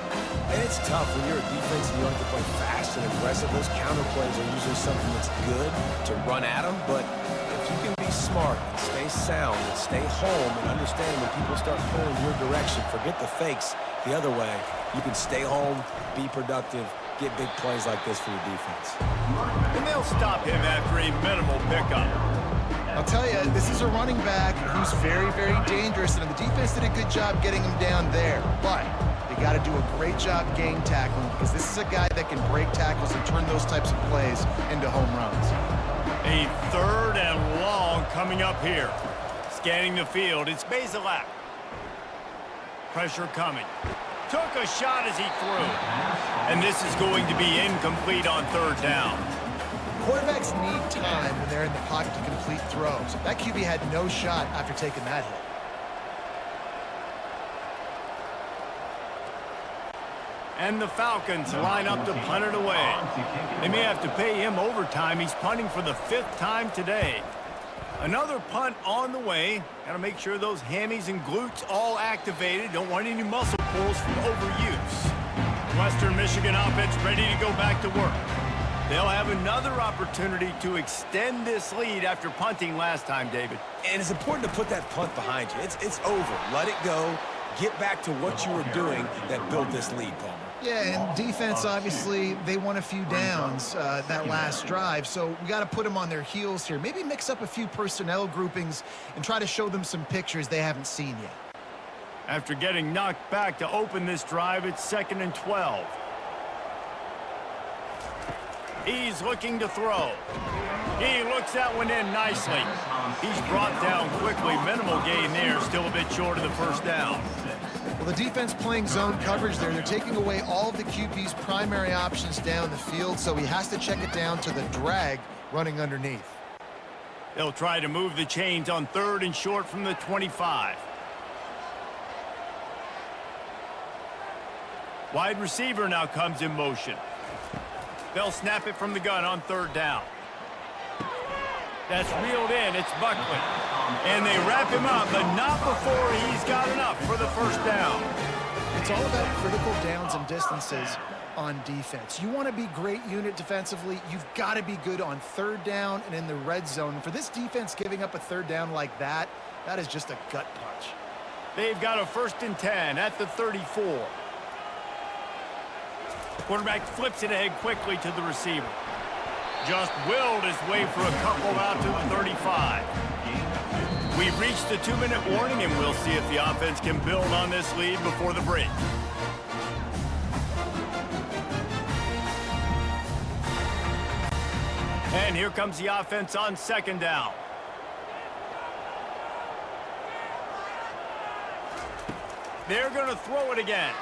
S3: And it's tough when you're a defense and you like to play fast and aggressive. Those counter plays are usually something that's good to run at them. But if you can be smart and stay sound and stay home and understand when people start pulling your direction, forget the fakes the other way, you can stay home, be productive, get big plays like this for your defense.
S1: And they'll stop him after a minimal pickup.
S2: I'll tell you, this is a running back who's very, very dangerous, and the defense did a good job getting him down there. But they got to do a great job gang tackling, because this is a guy that can break tackles and turn those types of plays into home runs.
S1: A 3rd and long coming up here. Scanning the field, it's Basilak. Pressure coming. Took a shot as he threw. And this is going to be incomplete on 3rd down.
S2: Quarterbacks need time when they're in the pocket to complete throws. That QB had no shot after taking that hit.
S1: And the Falcons line up to punt it away. They may have to pay him overtime. He's punting for the 5th time today. Another punt on the way. Got to make sure those hammies and glutes all activated. Don't want any muscle pulls from overuse. Western Michigan offense ready to go back to work. They'll have another opportunity to extend this lead after punting last time, David.
S3: And it's important to put that punt behind you. It's over. Let it go. Get back to what you were doing that built this lead, Palmer.
S2: Yeah, and defense, obviously, they won a few downs that last drive, so we got to put them on their heels here. Maybe mix up a few personnel groupings and try to show them some pictures they haven't seen yet.
S1: After getting knocked back to open this drive, it's 2nd and 12. He's looking to throw. He looks that one in nicely. He's brought down quickly. Minimal gain there, still a bit short of the first down.
S2: Well, the defense playing zone coverage there. They're taking away all of the QB's primary options down the field, so he has to check it down to the drag running underneath.
S1: They'll try to move the chains on 3rd and short from the 25. Wide receiver now comes in motion. They'll snap it from the gun on 3rd down. That's reeled in. It's Buckley. And they wrap him up, but not before he's got enough for the first down.
S2: It's all about critical downs and distances on defense. You want to be great unit defensively, you've got to be good on 3rd down and in the red zone. For this defense giving up a 3rd down like that, that is just a gut punch.
S1: They've got a 1st and 10 at the 34. Quarterback flips it ahead quickly to the receiver. Just willed his way for a couple out to the 35. We've reached the 2-minute warning, and we'll see if the offense can build on this lead before the break. And here comes the offense on 2nd down. They're going to throw it again.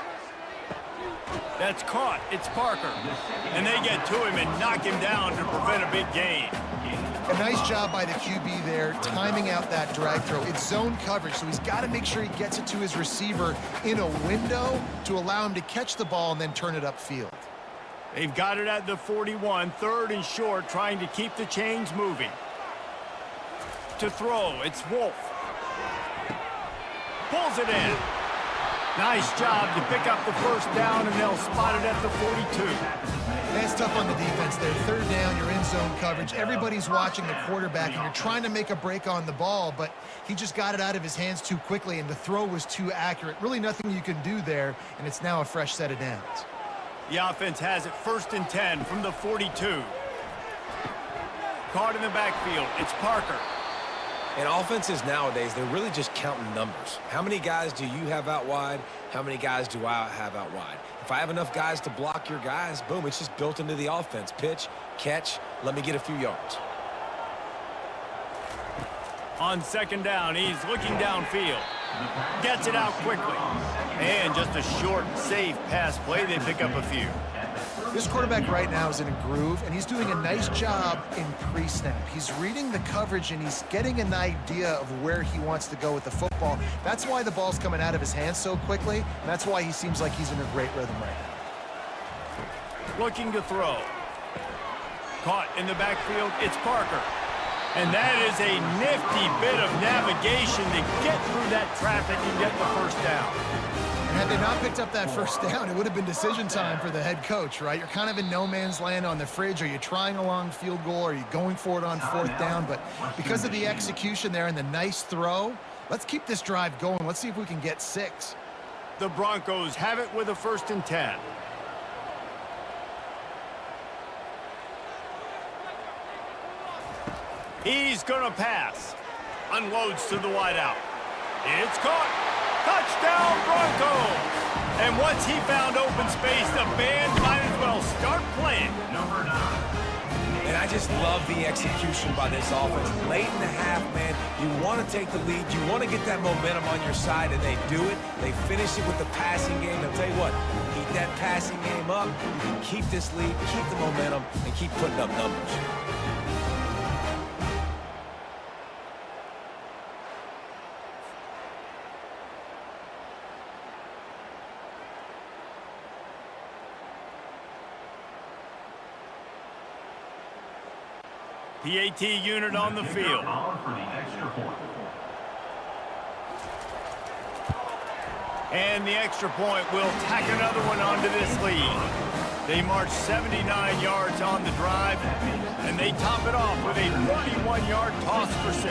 S1: That's caught. It's Parker. And they get to him and knock him down to prevent a big gain.
S2: A nice job by the QB there, timing out that drag throw. It's zone coverage, so he's got to make sure he gets it to his receiver in a window to allow him to catch the ball and then turn it upfield.
S1: They've got it at the 41, 3rd and short, trying to keep the chains moving. To throw, it's Wolf. Pulls it in. Nice job to pick up the first down, and they'll spot it at the 42.
S2: That's tough on the defense there. 3rd down, you're in zone coverage. Everybody's watching the quarterback, and you're trying to make a break on the ball, but he just got it out of his hands too quickly, and the throw was too accurate. Really nothing you can do there, and it's now a fresh set of downs.
S1: The offense has it 1st and 10 from the 42. Caught in the backfield. It's Parker.
S3: And offenses nowadays, they're really just counting numbers. How many guys do you have out wide? How many guys do I have out wide? If I have enough guys to block your guys, boom, it's just built into the offense. Pitch, catch, let me get a few yards.
S1: On 2nd down, he's looking downfield. Gets it out quickly. And just a short, safe pass play. They pick up a few.
S2: This quarterback right now is in a groove, and he's doing a nice job in pre-snap. He's reading the coverage, and he's getting an idea of where he wants to go with the football. That's why the ball's coming out of his hands so quickly, and that's why he seems like he's in a great rhythm right now.
S1: Looking to throw. Caught in the backfield, it's Parker. And that is a nifty bit of navigation to get through that traffic and get the first down.
S2: And had they not picked up that first down, it would have been decision time for the head coach, right? You're kind of in no man's land on the fridge. Are you trying a long field goal? Are you going for it on 4th down? But because of the execution there and the nice throw, let's keep this drive going. Let's see if we can get 6.
S1: The Broncos have it with a 1st and 10. He's going to pass. Unloads to the wideout. It's caught. Touchdown, Broncos! And once he found open space, the band might as well start playing.
S4: Number 9.
S3: And I just love the execution by this offense. Late in the half, man, you want to take the lead. You want to get that momentum on your side, and they do it. They finish it with the passing game. I'll tell you what, keep that passing game up. You can keep this lead, keep the momentum, and keep putting up numbers.
S1: PAT unit on the field.
S4: For the extra point.
S1: And the extra point will tack another one onto this lead. They march 79 yards on the drive, and they top it off with a 41-yard toss for 6.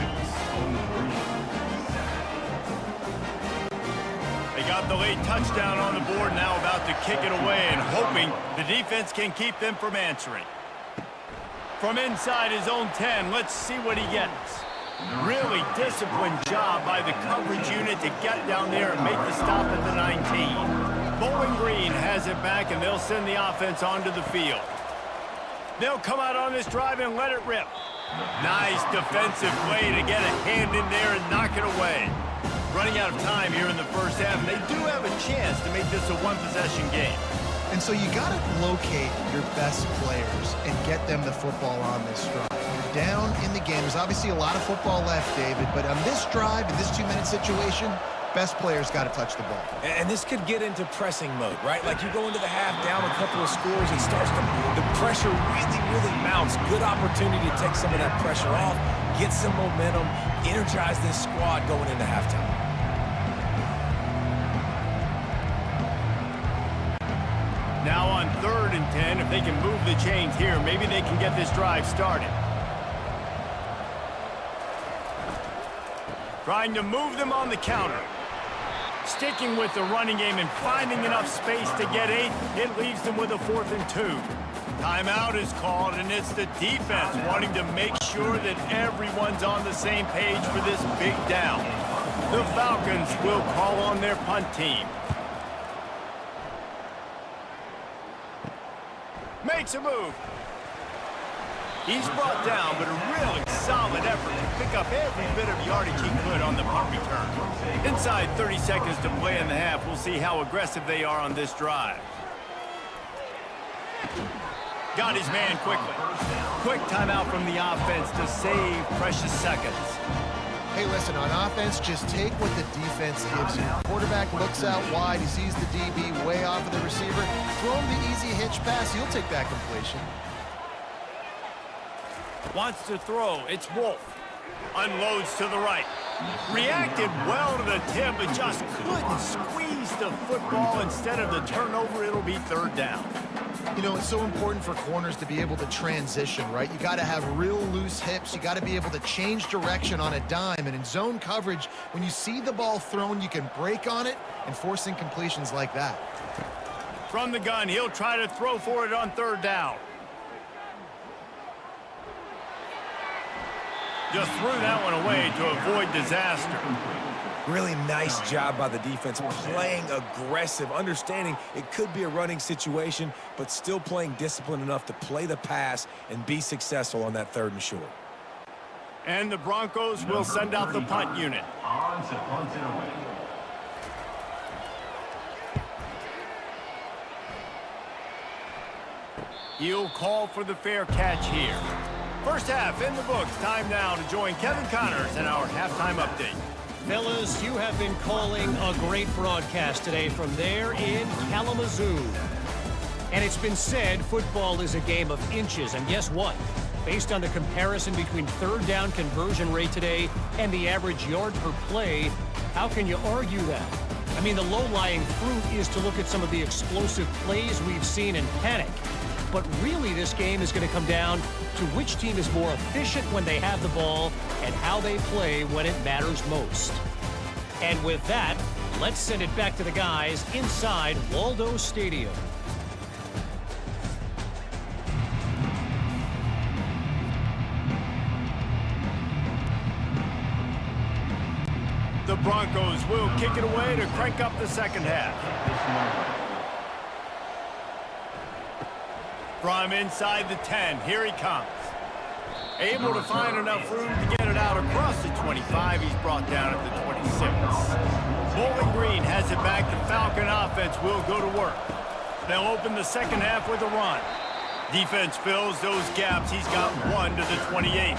S1: They got the late touchdown on the board, now about to kick it away and hoping the defense can keep them from answering. From inside his own 10, let's see what he gets. Really disciplined job by the coverage unit to get down there and make the stop at the 19. Bowling Green has it back, and they'll send the offense onto the field. They'll come out on this drive and let it rip. Nice defensive play to get a hand in there and knock it away. Running out of time here in the first half, and they do have a chance to make this a one-possession game.
S2: And so you got to locate your best players and get them the football on this drive. You're down in the game. There's obviously a lot of football left, David, but on this drive, in this 2-minute situation, best players got to touch the ball.
S3: And this could get into pressing mode, right? Like you go into the half down a couple of scores, it starts to, the pressure really mounts. Good opportunity to take some of that pressure off, get some momentum, energize this squad going into halftime.
S1: Now on 3rd and 10, if they can move the chains here, maybe they can get this drive started. Trying to move them on the counter. Sticking with the running game and finding enough space to get 8, it leaves them with a 4th and 2. Timeout is called, and it's the defense wanting to make sure that everyone's on the same page for this big down. The Falcons will call on their punt team. Makes a move. He's brought down, but a really solid effort to pick up every bit of yardage he could on the punt return. Inside 30 seconds to play in the half. We'll see how aggressive they are on this drive. Got his man quickly. Quick timeout from the offense to save precious seconds.
S2: Hey, listen, on offense, just take what the defense gives you. Quarterback looks out wide. He sees the DB way off of the receiver. Throw him the easy hitch pass. He'll take that completion.
S1: Wants to throw. It's Wolf. Unloads to the right. Reacted well to the tip, but just couldn't squeeze the football. Instead of the turnover, it'll be 3rd down.
S2: You know, it's so important for corners to be able to transition, right? You got to have real loose hips. You got to be able to change direction on a dime. And in zone coverage, when you see the ball thrown, you can break on it and force incompletions like that.
S1: From the gun, he'll try to throw for it on 3rd down. Just threw that one away to avoid disaster.
S3: Really nice job by the defense, playing aggressive, understanding it could be a running situation, but still playing disciplined enough to play the pass and be successful on that 3rd and short.
S1: And the Broncos will send out the punt unit.
S4: On to punt it away.
S1: He'll call for the fair catch here. First half in the books. Time now to join Kevin Connors in our halftime update.
S5: Fellas, you have been calling a great broadcast today from there in Kalamazoo. And it's been said football is a game of inches. And guess what? Based on the comparison between 3rd down conversion rate today and the average yard per play, how can you argue that? I mean, the low-lying fruit is to look at some of the explosive plays we've seen in panic. But really, this game is going to come down to which team is more efficient when they have the ball and how they play when it matters most. And with that, let's send it back to the guys inside Waldo Stadium.
S1: The Broncos will kick it away to crank up the second half. From inside the 10, here he comes. Able to find enough room to get it out across the 25. He's brought down at the 26. Bowling Green has it back. The Falcon offense will go to work. They'll open the second half with a run. Defense fills those gaps. He's got 1 to the 28.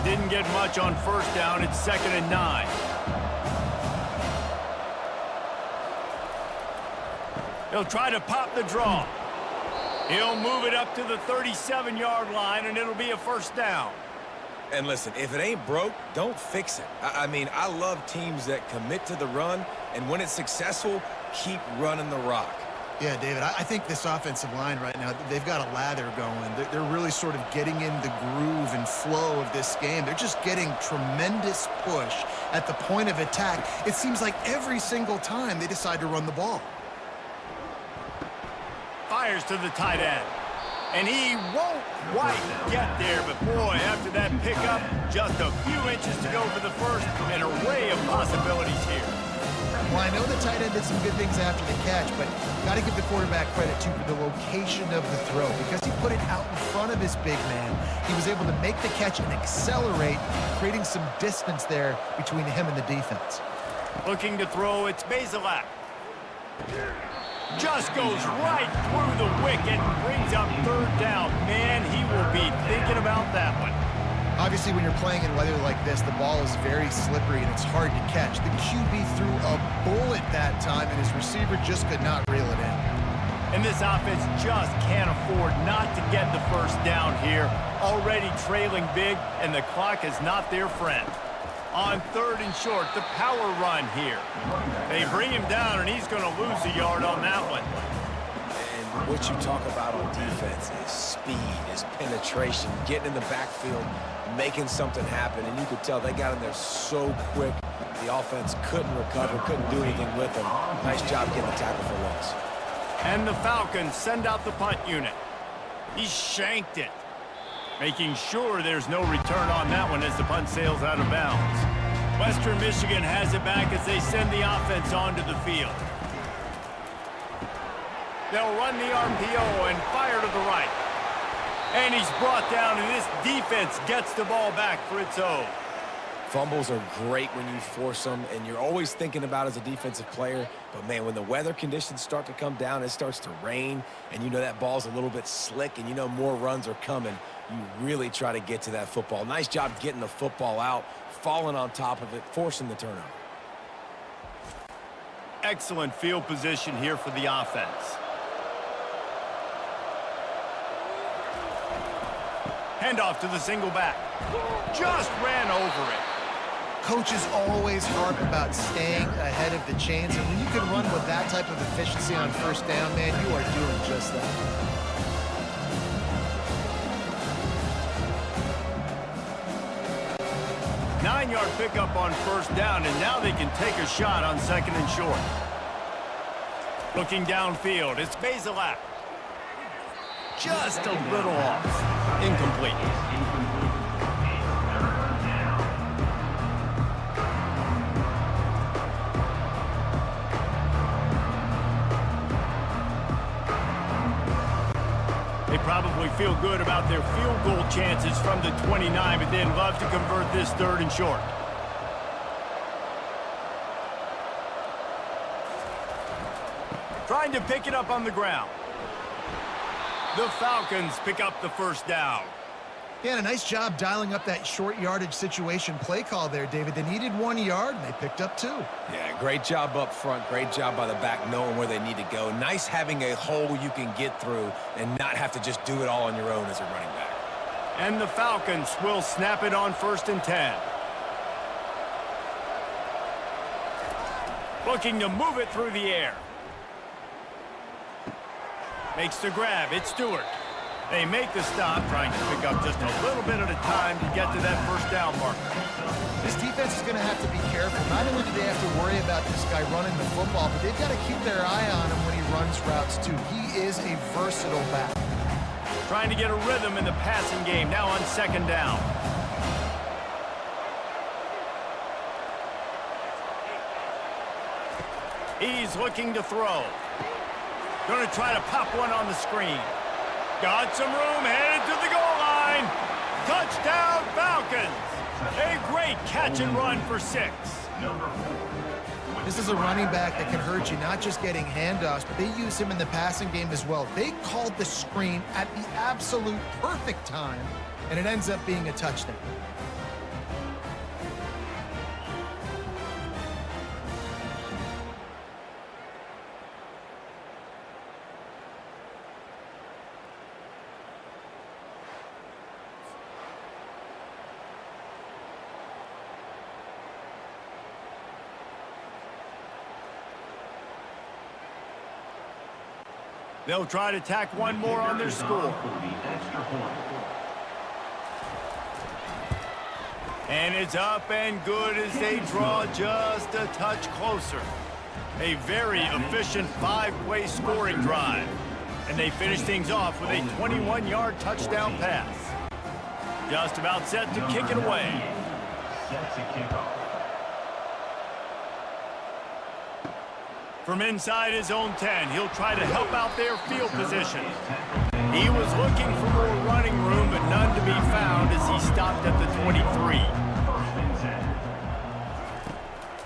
S1: Didn't get much on 1st down. It's 2nd and 9. He'll try to pop the draw. He'll move it up to the 37-yard line, and it'll be a 1st down.
S3: And listen, if it ain't broke, don't fix it. I mean, I love teams that commit to the run, and when it's successful, keep running the rock.
S2: Yeah, David, I think this offensive line right now, they've got a lather going. They're really sort of getting in the groove and flow of this game. They're just getting tremendous push at the point of attack. It seems like every single time they decide to run the ball.
S1: Fires to the tight end. And he won't quite get there, but boy, after that pickup, just a few inches to go for the first. An array of possibilities here.
S2: Well, I know the tight end did some good things after the catch, but got to give the quarterback credit, too, for the location of the throw. Because he put it out in front of his big man, he was able to make the catch and accelerate, creating some distance there between him and the defense.
S1: Looking to throw, it's Bazelak. Just goes right through the wicket and brings up third down. Man, he will be thinking about that one.
S2: Obviously, when you're playing in weather like this, the ball is very slippery and it's hard to catch. The QB threw a bullet that time, and his receiver just could not reel it in.
S1: And this offense just can't afford not to get the first down here. Already trailing big, and the clock is not their friend. On third and short, the power run here. They bring him down, and he's going to lose a yard on that one.
S3: And what you talk about on defense is speed, is penetration, getting in the backfield, making something happen. And you could tell they got in there so quick, the offense couldn't recover, couldn't do anything with them. Nice job getting the tackle for loss.
S1: And the Falcons send out the punt unit. He shanked it, making sure there's no return on that one as the punt sails out of bounds. Western Michigan has it back as they send the offense onto the field. They'll run the RPO and fire to the right. And he's brought down, and this defense gets the ball back for its own.
S3: Fumbles are great when you force them, and you're always thinking about as a defensive player, but man, when the weather conditions start to come down, it starts to rain, and you know that ball's a little bit slick, and you know more runs are coming, you really try to get to that football. Nice job getting the football out, falling on top of it, forcing the turnover.
S1: Excellent field position here for the offense. Handoff to the single back. Just ran over it.
S2: Coaches always harp about staying ahead of the chains, and when you can run with that type of efficiency on first down, man, you are doing just that.
S1: Nine-yard pickup on first down, and now they can take a shot on second and short. Looking downfield, it's Bazelak. Just a little off. Incomplete. They probably feel good about their field goal chances from the 29, but they'd love to convert this third and short. Trying to pick it up on the ground. The Falcons pick up the first down.
S2: Yeah, and a nice job dialing up that short yardage situation play call there, David. They needed 1 yard, and they picked up 2.
S3: Yeah, great job up front. Great job by the back knowing where they need to go. Nice having a hole you can get through and not have to just do it all on your own as a running back.
S1: And the Falcons will snap it on first and 10. Looking to move it through the air. Makes the grab. It's Stewart. They make the stop, trying to pick up just a little bit at a time to get to that first down marker.
S2: This defense is going to have to be careful. Not only do they have to worry about this guy running the football, but they've got to keep their eye on him when he runs routes, too. He is a versatile back.
S1: Trying to get a rhythm in the passing game, now on second down. He's looking to throw. Going to try to pop one on the screen. Got some room, headed to the goal line. Touchdown, Falcons. A great catch and run for 6.
S2: This is a running back that can hurt you, not just getting handoffs, but they use him in the passing game as well. They called the screen at the absolute perfect time, and it ends up being a touchdown.
S1: They'll try to tack one more on their score. And it's up and good as they draw just a touch closer. A very efficient 5-play scoring drive. And they finish things off with a 21-yard touchdown pass. Just about set to kick it away.
S4: Set to kick off.
S1: From inside his own 10, he'll try to help out their field position. He was looking for more running room, but none to be found as he stopped at the 23.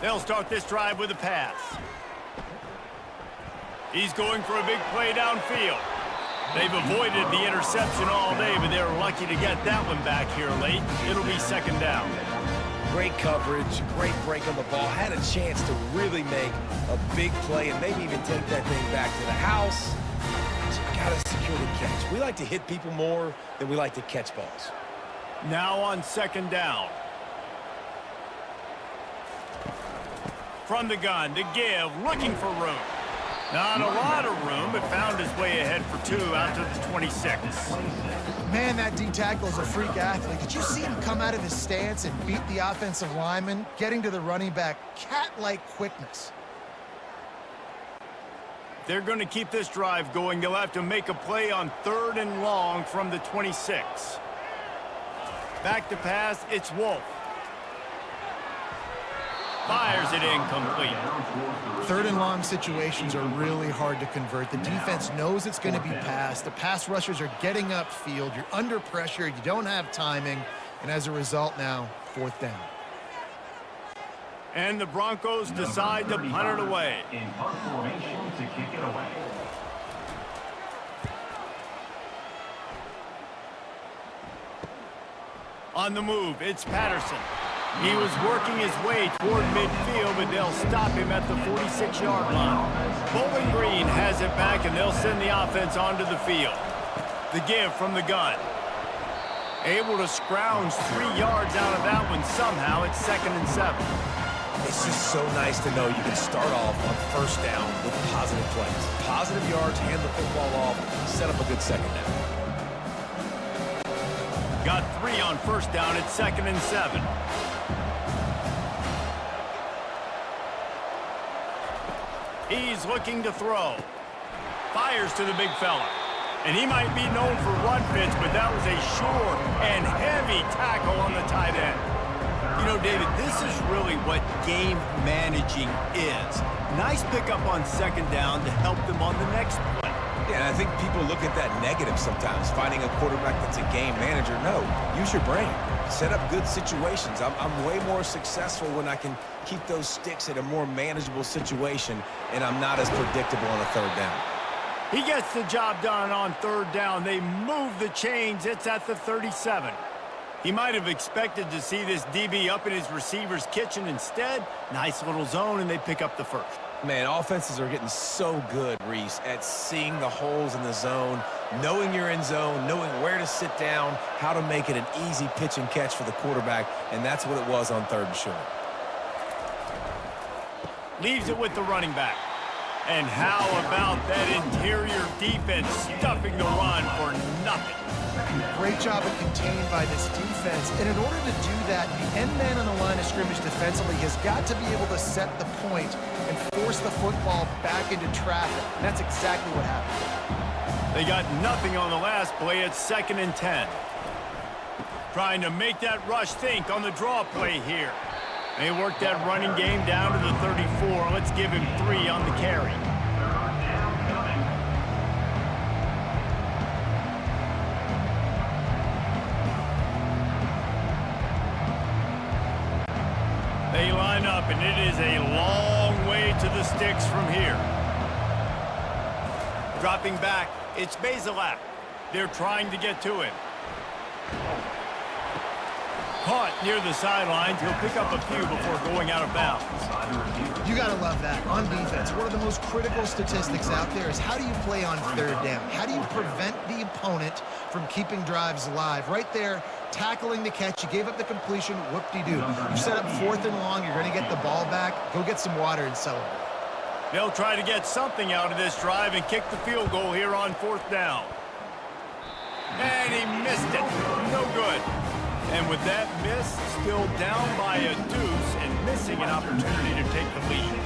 S1: They'll start this drive with a pass. He's going for a big play downfield. They've avoided the interception all day, but they're lucky to get that one back here late. It'll be second down.
S3: Great coverage, great break on the ball. Had a chance to really make a big play and maybe even take that thing back to the house. So you gotta secure the catch. We like to hit people more than we like to catch balls.
S1: Now on second down. From the gun to give, looking for room. Not a lot of room, but found his way ahead for 2 out to the 26.
S2: Man, that D-tackle is a freak athlete. Did you see him come out of his stance and beat the offensive lineman, getting to the running back? Cat-like quickness.
S1: They're going to keep this drive going. They'll have to make a play on 3rd and long from the 26. Back to pass, it's Wolf. Fires it incomplete.
S2: 3rd and long situations are really hard to convert. The defense knows it's going to be passed. The pass rushers are getting upfield. You're under pressure. You don't have timing. And as a result now, 4th down.
S1: And the Broncos decide to punt it away.
S4: In punt formation to kick it away.
S1: On the move, it's Patterson. He was working his way toward midfield, but they'll stop him at the 46-yard line. Bowling Green has it back, and they'll send the offense onto the field. The give from the gun. Able to scrounge 3 yards out of that one somehow. It's 2nd and 7.
S3: It's just so nice to know you can start off on 1st down with positive plays. Positive yards, hand the football off, set up a good 2nd down.
S1: Got 3 on 1st down. It's 2nd and 7. He's looking to throw. Fires to the big fella. And he might be known for run fits, but that was a sure and heavy tackle on the tight end. You know, David, this is really what game managing is. Nice pickup on 2nd down to help them on the next play.
S3: Yeah, and I think people look at that negative sometimes, finding a quarterback that's a game manager. No, use your brain. Set up good situations. I'm way more successful when I can keep those sticks at a more manageable situation, and I'm not as predictable on a 3rd down.
S1: He gets the job done on 3rd down. They move the chains. It's at the 37. He might have expected to see this DB up in his receiver's kitchen. Instead, nice little zone, and they pick up the 1st.
S3: Man, offenses are getting so good, Reese, at seeing the holes in the zone, knowing you're in zone, knowing where to sit down, how to make it an easy pitch and catch for the quarterback, and that's what it was on 3rd and short.
S1: Leaves it with the running back. And how about that interior defense stuffing the run for nothing?
S2: Great job of contained by this defense. And in order to do that, the end man on the line of scrimmage defensively has got to be able to set the point and force the football back into traffic. And that's exactly what happened.
S1: They got nothing on the last play. It's 2nd and 10. Trying to make that rush think on the draw play here. They work that running game down to the 34. Let's give him 3 on the carry. They line up, and it is a long way to the sticks from here. Dropping back, it's Bazelak. They're trying to get to him. Caught near the sidelines. He'll pick up a few before going out of bounds.
S2: You got to love that. On defense, one of the most critical statistics out there is how do you play on 3rd down? How do you prevent the opponent from keeping drives alive? Right there, tackling the catch. You gave up the completion. Whoop-de-doo. You set up 4th and long. You're going to get the ball back. Go get some water and celebrate.
S1: They'll try to get something out of this drive and kick the field goal here on 4th down. And he missed it. No good. And with that miss, still down by a deuce and missing an opportunity to take the lead.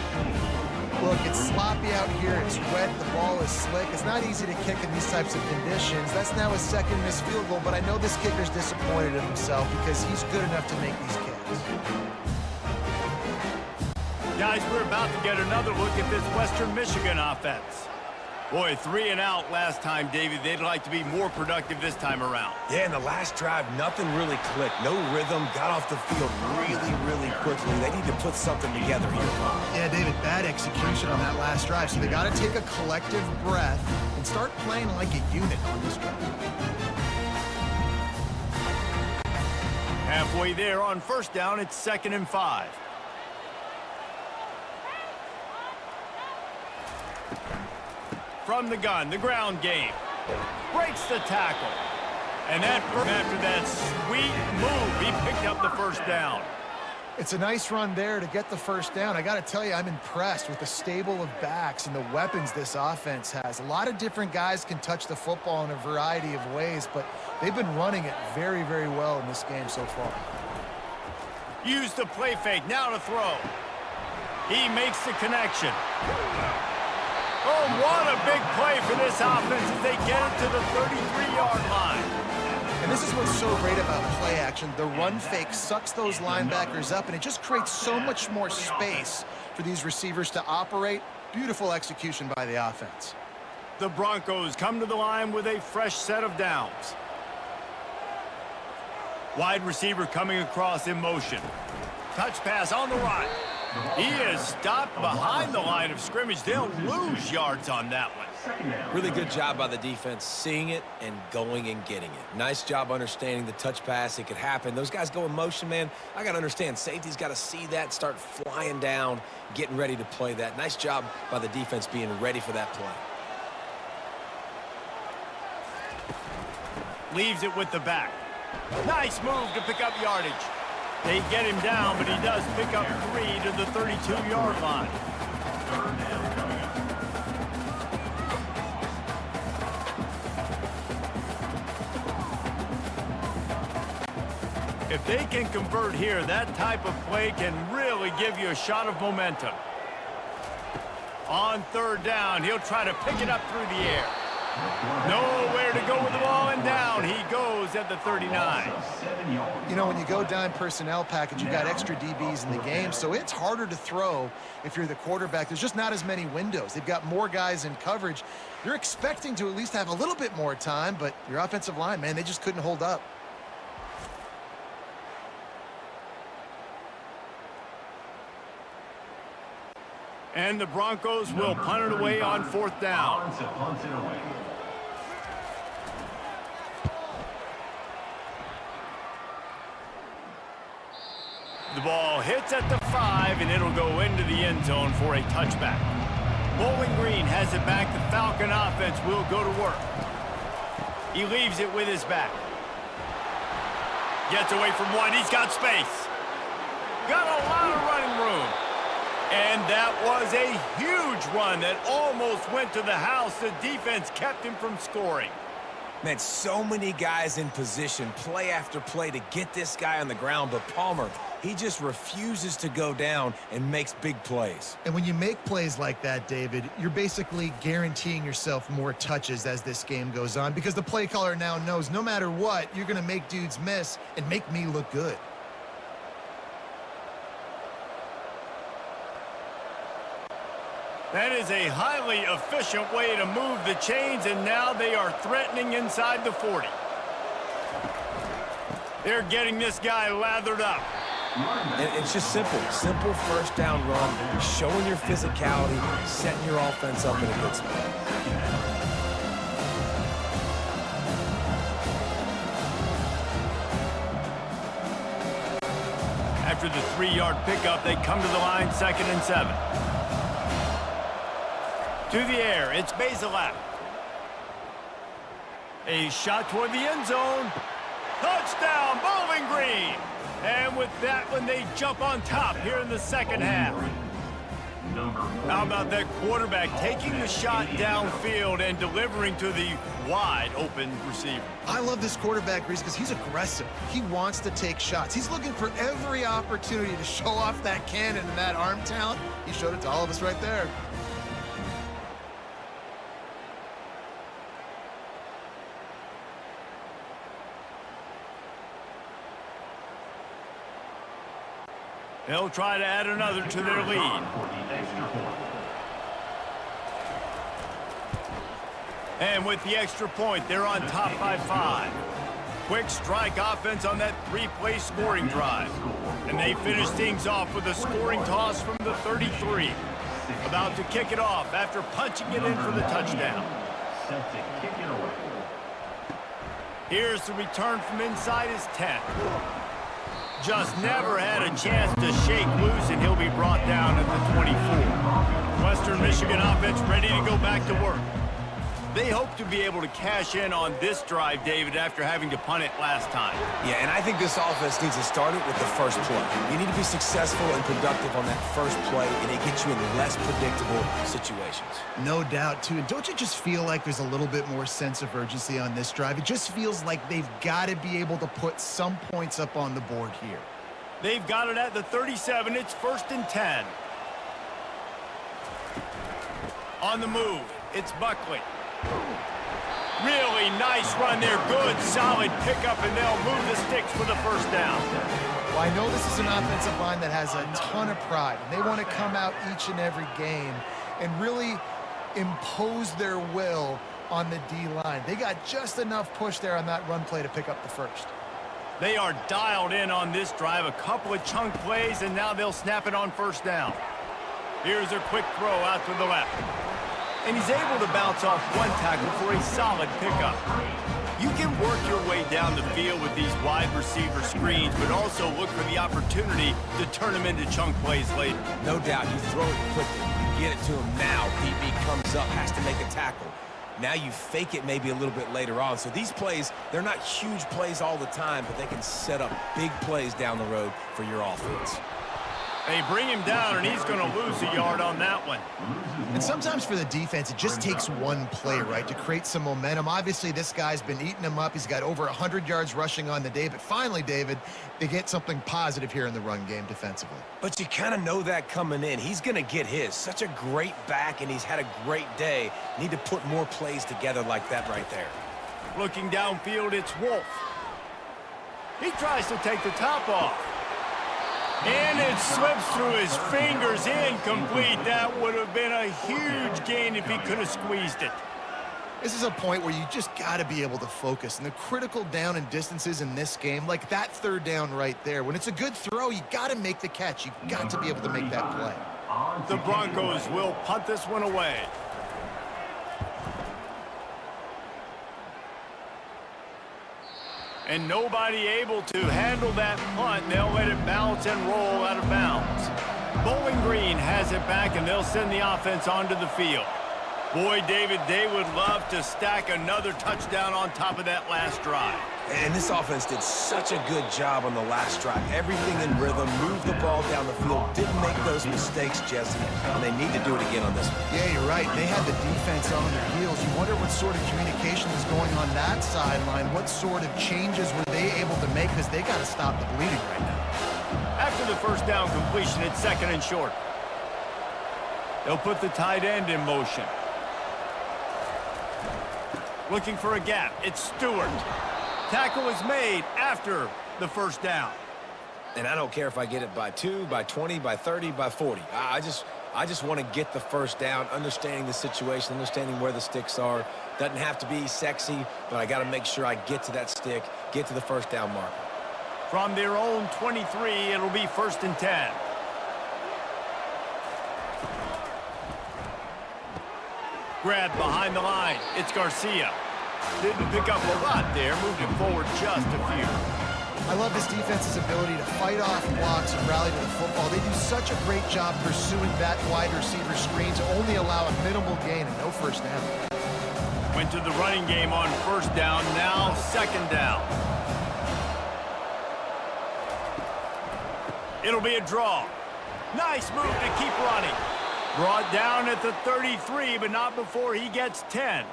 S2: Look, it's sloppy out here. It's wet. The ball is slick. It's not easy to kick in these types of conditions. That's now his second missed field goal, but I know this kicker's disappointed in himself because he's good enough to make these kicks.
S1: Guys, we're about to get another look at this Western Michigan offense. Boy, 3 and out last time, David. They'd like to be more productive this time around.
S3: Yeah, in the last drive, nothing really clicked. No rhythm, got off the field really quickly. They need to put something together here.
S2: Yeah, David, bad execution on that last drive. So they got to take a collective breath and start playing like a unit on this drive.
S1: Halfway there on 1st down, it's 2nd and 5. From the gun, the ground game. Breaks the tackle. And after that sweet move, he picked up the 1st down.
S2: It's a nice run there to get the 1st down. I got to tell you, I'm impressed with the stable of backs and the weapons this offense has. A lot of different guys can touch the football in a variety of ways, but they've been running it very well in this game so far.
S1: Used the play fake, now to throw. He makes the connection. Oh, what a big play for this offense as they get it to the 33-yard line.
S2: And this is what's so great about play action. The run fake sucks those linebackers up, and it just creates so much more space for these receivers to operate. Beautiful execution by the offense.
S1: The Broncos come to the line with a fresh set of downs. Wide receiver coming across in motion. Touch pass on the right. He is stopped behind the line of scrimmage. They'll lose yards on that one.
S3: Really good job by the defense, seeing it and going and getting it. Nice job understanding the touch pass. It could happen. Those guys go in motion, man. I got to understand, safety's got to see that, start flying down, getting ready to play that. Nice job by the defense being ready for that play.
S1: Leaves it with the back. Nice move to pick up yardage. They get him down, but he does pick up 3 to the 32-yard line. If they can convert here, that type of play can really give you a shot of momentum. On 3rd down, he'll try to pick it up through the air. Nowhere to go with the ball, and down he goes at the 39.
S2: You know, when you go dime personnel package, you got extra DBs in the game, so it's harder to throw if you're the quarterback. There's just not as many windows. They've got more guys in coverage. You're expecting to at least have a little bit more time, but your offensive line, man, they just couldn't hold up.
S1: And the Broncos will punt it away on 4th down. The ball hits at the 5, and it'll go into the end zone for a touchback. Bowling Green has it back. The Falcon offense will go to work. He leaves it with his back. Gets away from one. He's got space. Got a lot of running room. And that was a huge run that almost went to the house. The defense kept him from scoring.
S3: Man, so many guys in position, play after play to get this guy on the ground, but Palmer, he just refuses to go down and makes big plays.
S2: And when you make plays like that, David, you're basically guaranteeing yourself more touches as this game goes on because the play caller now knows no matter what, you're going to make dudes miss and make me look good.
S1: That is a highly efficient way to move the chains, and now they are threatening inside the 40. They're getting this guy lathered up.
S3: And it's just simple 1st down run, showing your physicality, setting your offense up in a good spot.
S1: After the 3-yard pickup, they come to the line, 2nd and 7. To the air, it's Basilak. A shot toward the end zone. Touchdown, Bowling Green. And with that one, they jump on top here in the 2nd half. How about that quarterback taking the shot downfield and delivering to the wide open receiver?
S2: I love this quarterback, Reese, because he's aggressive. He wants to take shots. He's looking for every opportunity to show off that cannon and that arm talent. He showed it to all of us right there.
S1: They'll try to add another to their lead. And with the extra point, they're on top by 5. Quick strike offense on that 3-play scoring drive. And they finish things off with a scoring toss from the 33. About to kick it off after punching it in for the touchdown. Here's the return from inside his 10. Just never had a chance to shake loose, and he'll be brought down at the 24. Western Michigan offense ready to go back to work. They hope to be able to cash in on this drive, David, after having to punt it last time.
S3: Yeah, and I think this offense needs to start it with the first play. You need to be successful and productive on that first play, and it gets you in less predictable situations.
S2: No doubt, too. And don't you just feel like there's a little bit more sense of urgency on this drive? It just feels like they've got to be able to put some points up on the board here.
S1: They've got it at the 37. It's 1st and 10. On the move, it's Buckley. Really nice run there. Good, solid pickup, and they'll move the sticks for the first down.
S2: Well, I know this is an offensive line that has a ton of pride, and they want to come out each and every game and really impose their will on the D-line. They got just enough push there on that run play to pick up the first.
S1: They are dialed in on this drive. A couple of chunk plays, and now they'll snap it on first down. Here's a quick throw out to the left. And he's able to bounce off one tackle for a solid pickup. You can work your way down the field with these wide receiver screens, but also look for the opportunity to turn them into chunk plays later.
S3: No doubt, you throw it quickly. You get it to him now. DB comes up, has to make a tackle. Now you fake it maybe a little bit later on. So these plays, they're not huge plays all the time, but they can set up big plays down the road for your offense.
S1: They bring him down, and he's going to lose a yard on that one.
S2: And sometimes for the defense, it just takes one play, right, to create some momentum. Obviously, this guy's been eating him up. He's got over 100 yards rushing on the day. But finally, David, they get something positive here in the run game defensively.
S3: But you kind of know that coming in. He's going to get his. Such a great back, and he's had a great day. Need to put more plays together like that right there.
S1: Looking downfield, it's Wolf. He tries to take the top off. And it slips through his fingers, incomplete. That would have been a huge gain if he could have squeezed it.
S2: This is a point where you just got to be able to focus. And the critical down and distances in this game, like that third down right there, when it's a good throw, you got to make the catch. You've got to be able to make that play.
S1: The Broncos will punt this one away. And nobody able to handle that punt. They'll let it bounce and roll out of bounds. Bowling Green has it back, and they'll send the offense onto the field. Boy, David, they would love to stack another touchdown on top of that last drive.
S3: And this offense did such a good job on the last drive. Everything in rhythm, moved the ball down the field, didn't make those mistakes, Jesse, and they need to do it again on this one.
S2: Yeah, you're right. They had the defense on their heels. You wonder what sort of communication is going on that sideline. What sort of changes were they able to make, because they got to stop the bleeding right now.
S1: After the first down completion, it's 2nd and short. They'll put the tight end in motion. Looking for a gap. It's Stewart. Tackle is made after the first down.
S3: And I don't care if I get it by 2, by 20, by 30, by 40. I just want to get the first down, understanding the situation, understanding where the sticks are. Doesn't have to be sexy, but I got to make sure I get to that stick, get to the first down marker.
S1: From their own 23, it'll be 1st and 10. Grab behind the line. It's Garcia. Didn't pick up a lot there. Moved it forward just a few.
S2: I love this defense's ability to fight off blocks and rally to the football. They do such a great job pursuing that wide receiver screen to only allow a minimal gain and no first down.
S1: Went to the running game on first down. Now 2nd down. It'll be a draw. Nice move to keep running. Brought down at the 33, but not before he gets 10.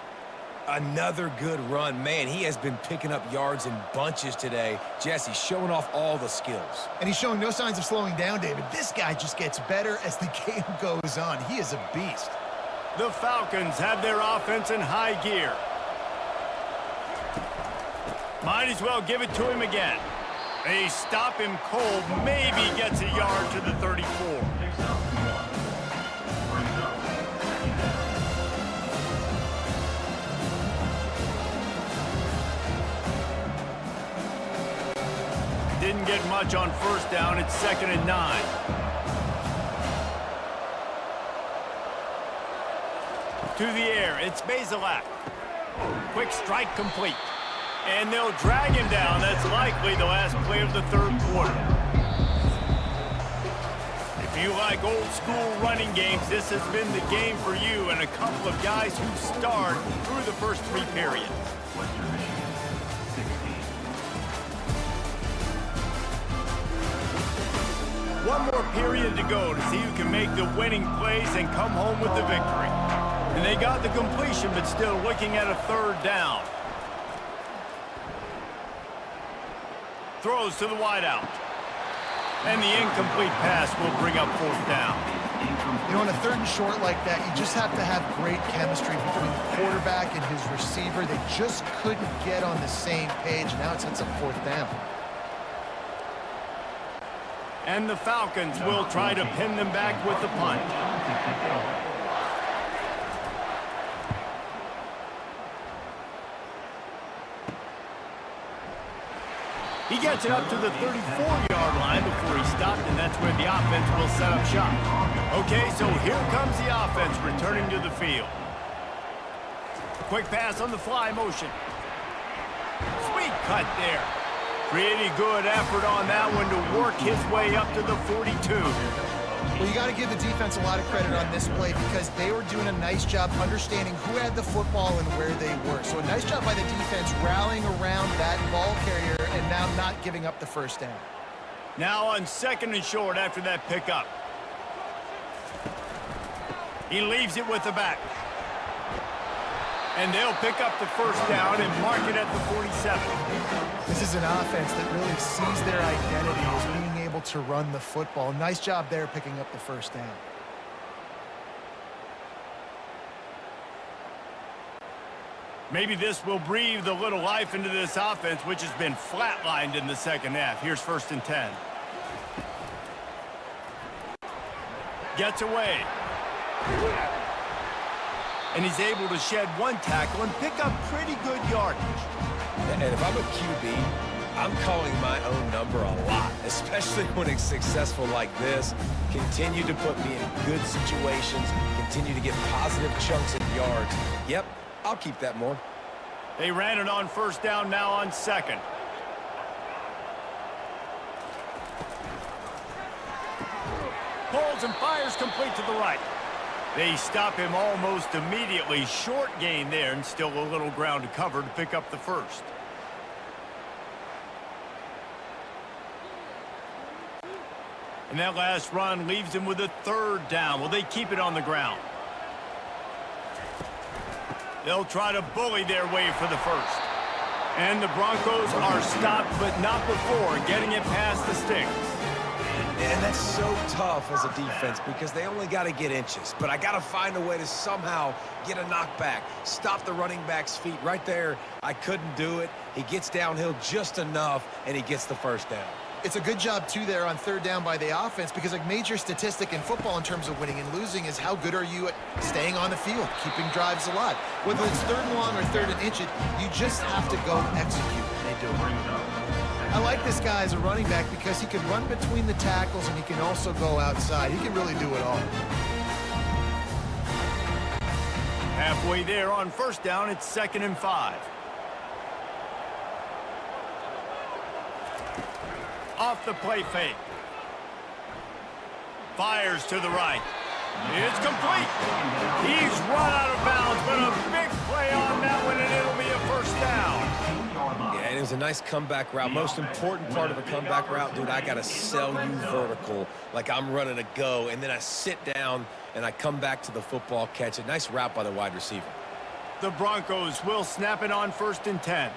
S3: Another good run. Man, he has been picking up yards in bunches today. Jesse showing off all the skills.
S2: And he's showing no signs of slowing down, David. This guy just gets better as the game goes on. He is a beast.
S1: The Falcons have their offense in high gear. Might as well give it to him again. They stop him cold, maybe gets a yard to the 34. Didn't get much on first down. It's 2nd and 9. To the air, it's Bazelak. Quick strike complete. And they'll drag him down. That's likely the last play of the 3rd quarter. If you like old-school running games, this has been the game for you and a couple of guys who starred through the first 3 periods.
S4: Western Michigan, 16.
S1: One more period to go to see who can make the winning plays and come home with the victory. And they got the completion, but still looking at a 3rd down. Throws to the wideout. And the incomplete pass will bring up 4th down.
S2: You know, on a 3rd and short like that, you just have to have great chemistry between the quarterback and his receiver. They just couldn't get on the same page. Now it sets up 4th down.
S1: And the Falcons will try to pin them back with the punt. He gets it up to the 34-yard line before he stopped, and that's where the offense will set up shop. Okay, so here comes the offense returning to the field. Quick pass on the fly motion. Sweet cut there. Pretty good effort on that one to work his way up to the 42.
S2: Well, you got to give the defense a lot of credit on this play because they were doing a nice job understanding who had the football and where they were. So a nice job by the defense rallying around that ball carrier and now not giving up the 1st down.
S1: Now on 2nd and short after that pickup. He leaves it with the back. And they'll pick up the 1st down and mark it at the 47.
S2: This is an offense that really sees their identity as being able to run the football. Nice job there picking up the 1st down.
S1: Maybe this will breathe a little life into this offense, which has been flatlined in the 2nd half. Here's 1st and 10. Gets away. And he's able to shed 1 tackle and pick up pretty good yardage.
S3: And if I'm a QB, I'm calling my own number a lot, especially when it's successful like this. Continue to put me in good situations, continue to get positive chunks of yards. Yep, I'll keep that more.
S1: They ran it on 1st down, now on 2nd. Pulls and fires complete to the right. They stop him almost immediately. Short gain there and still a little ground to cover to pick up the 1st. And that last run leaves him with a 3rd down. Will they keep it on the ground? They'll try to bully their way for the 1st. And the Broncos are stopped, but not before getting it past the sticks.
S3: And that's so tough as a defense because they only got to get inches. But I got to find a way to somehow get a knockback, stop the running back's feet right there. I couldn't do it. He gets downhill just enough, and he gets the 1st down.
S2: It's a good job, too, there on 3rd down by the offense because a major statistic in football in terms of winning and losing is how good are you at staying on the field, keeping drives alive. Whether it's 3rd and long or 3rd and inch it, you just have to go execute, and they do it. I like this guy as a running back because he can run between the tackles and he can also go outside. He can really do it all.
S1: Halfway there on 1st down, it's 2nd and 5. Off the play fake. Fires to the right. It's complete. He's run out of bounds, but a big play on that one, and it'll be a 1st down.
S3: And it was a nice comeback route. Most important part of a comeback route, dude, I got to sell you vertical like I'm running a go, and then I sit down and I come back to the football, catch it. Nice route by the wide receiver.
S1: The Broncos will snap it on 1st and 10.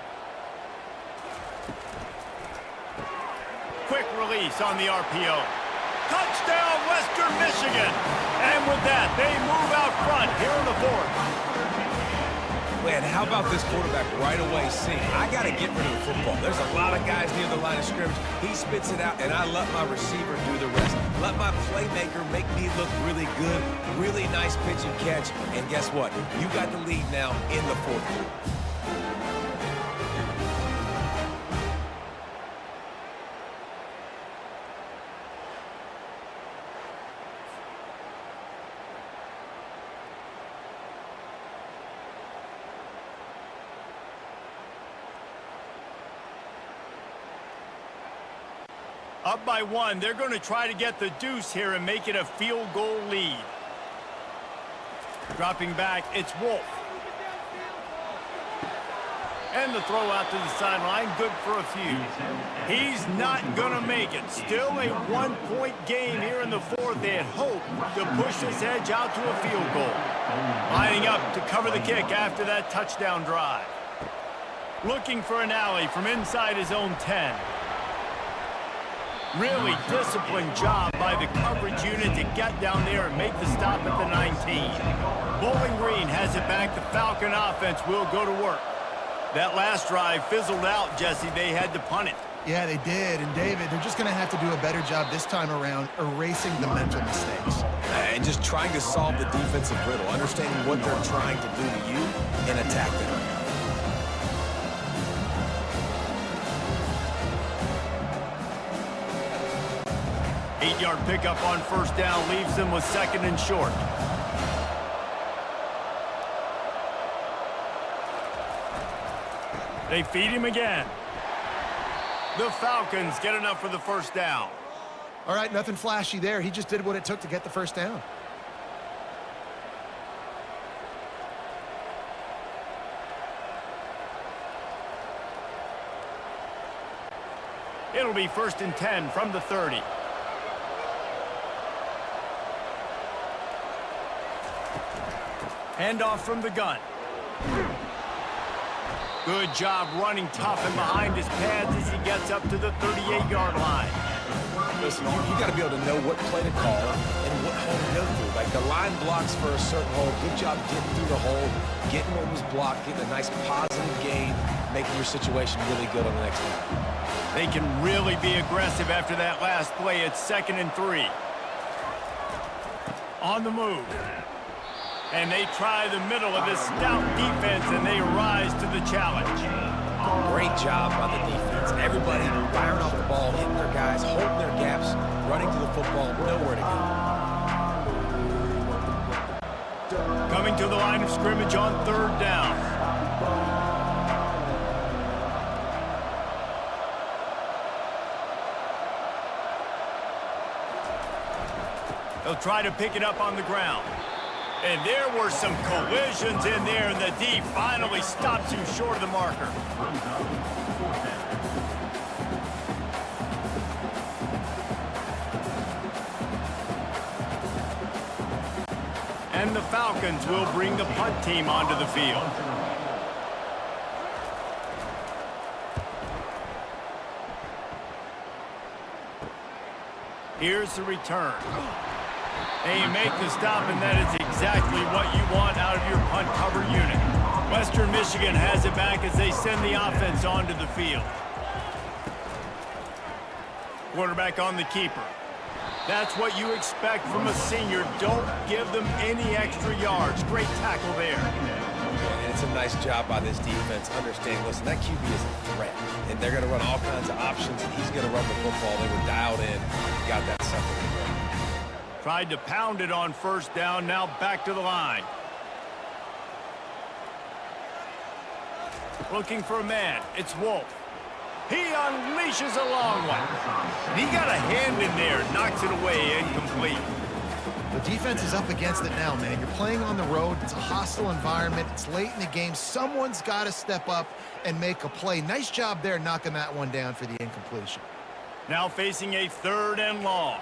S1: Quick release on the RPO. Touchdown, Western Michigan. And with that, they move out front here in the 4th.
S3: Man, how about this quarterback right away seeing, I got to get rid of the football. There's a lot of guys near the line of scrimmage. He spits it out, and I let my receiver do the rest. Let my playmaker make me look really good. Really nice pitch and catch. And guess what? You got the lead now in the 4th quarter.
S1: Up by 1, they're going to try to get the deuce here and make it a field goal lead. Dropping back, it's Wolf. And the throw out to the sideline, good for a few. He's not going to make it. Still a 1-point game here in the 4th. They had hoped to push this edge out to a field goal. Lining up to cover the kick after that touchdown drive. Looking for an alley from inside his own 10. Really disciplined job by the coverage unit to get down there and make the stop at the 19. Bowling Green has it back. The Falcon offense will go to work. That last drive fizzled out, Jesse. They had to punt it.
S2: Yeah, they did. And, David, they're just going to have to do a better job this time around erasing the mental mistakes.
S3: And just trying to solve the defensive riddle, understanding what they're trying to do to you and attack them.
S1: 8-yard pickup on 1st down leaves them with 2nd and short. They feed him again. The Falcons get enough for the 1st down.
S2: All right, nothing flashy there. He just did what it took to get the 1st down.
S1: It'll be 1st and 10 from the 30. Handoff from the gun. Good job running tough and behind his pads as he gets up to the 38-yard line.
S3: Listen, you got to be able to know what play to call and what hole to go through. Like the line blocks for a certain hole. Good job getting through the hole, getting what was blocked, getting a nice positive gain, making your situation really good on the next one.
S1: They can really be aggressive after that last play. It's 2nd and 3. On the move. And they try the middle of this stout defense, and they rise to the challenge.
S3: Great job by the defense. Everybody firing off the ball, hitting their guys, holding their gaps, running to the football, nowhere to go.
S1: Coming to the line of scrimmage on 3rd down. They'll try to pick it up on the ground. And there were some collisions in there, and the D finally stops him short of the marker. And the Falcons will bring the punt team onto the field. Here's the return. They make the stop, and that is exactly what you want out of your punt cover unit. Western Michigan has it back as they send the offense onto the field. Quarterback on the keeper. That's what you expect from a senior. Don't give them any extra yards. Great tackle there.
S3: And it's a nice job by this defense understanding, listen, that QB is a threat. And they're going to run all kinds of options, and he's going to run the football. They were dialed in. Got that separated.
S1: Tried to pound it on 1st down. Now back to the line. Looking for a man. It's Wolf. He unleashes a long one. He got a hand in there. Knocks it away. Incomplete.
S2: The Defense is up against it now, man. You're playing on the road. It's a hostile environment. It's late in the game. Someone's got to step up and make a play. Nice job there knocking that one down for the incompletion.
S1: Now facing a 3rd and long.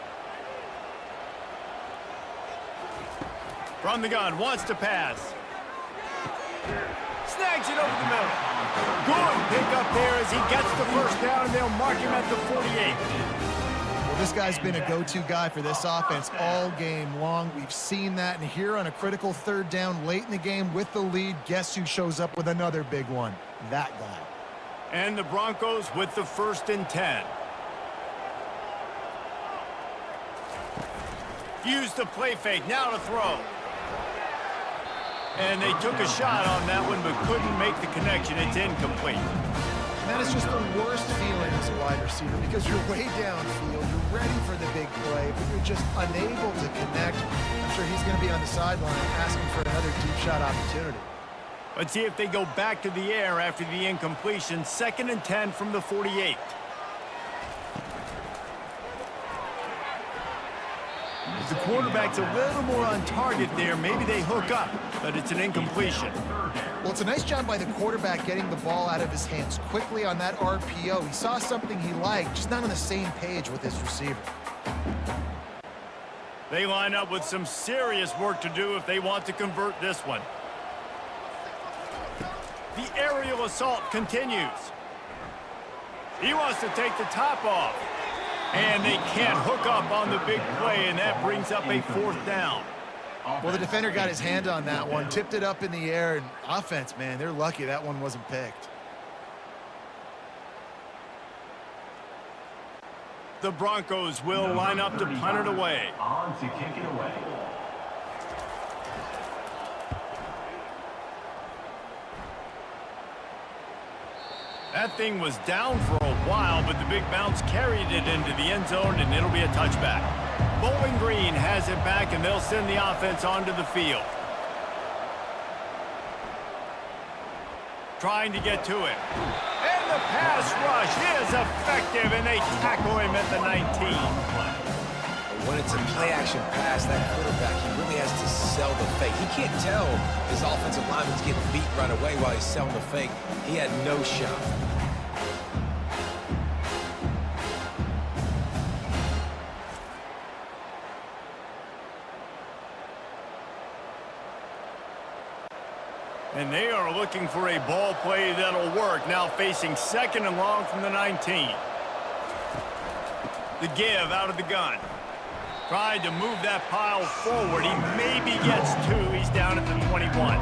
S1: From the gun, wants to pass. Snags it over the middle. Good pick up there as he gets the first down, and they'll mark him at the 48.
S2: Well, this guy's been a go-to guy for this offense all game long. We've seen that, and here on a critical 3rd down late in the game with the lead, guess who shows up with another big one? That guy.
S1: And the Broncos with the 1st and 10. Use the play fake, now to throw. And they took a shot on that one, but couldn't make the connection. It's incomplete.
S2: And that is just the worst feeling as a wide receiver because you're way downfield, you're ready for the big play, but you're just unable to connect. I'm sure he's going to be on the sideline asking for another deep shot opportunity.
S1: Let's see if they go back to the air after the incompletion. 2nd and 10 from the 48. The quarterback's a little more on target there. Maybe they hook up, but it's an incompletion.
S2: Well, it's a nice job by the quarterback getting the ball out of his hands quickly on that RPO. He saw something he liked, just not on the same page with his receiver.
S1: They line up with some serious work to do if they want to convert this one. The aerial assault continues. He wants to take the top off. And they can't hook up on the big play, and that brings up a 4th down.
S2: Well, the defender got his hand on that one, tipped it up in the air, and offense, man, they're lucky that one wasn't picked.
S1: The Broncos will line up to punt it away.
S4: On to kick it away.
S1: That thing was down for a while, but the big bounce carried it into the end zone, and it'll be a touchback. Bowling Green has it back, and they'll send the offense onto the field. Trying to get to it. And the pass rush is effective, and they tackle him at the 19.
S3: When it's a play-action pass, that quarterback, he really has to sell the fake. He can't tell his offensive lineman's getting beat right away while he's selling the fake. He had no shot.
S1: And they are looking for a ball play that'll work. Now facing 2nd and long from the 19. The give out of the gun. Tried to move that pile forward. He maybe gets 2. He's down at the 21.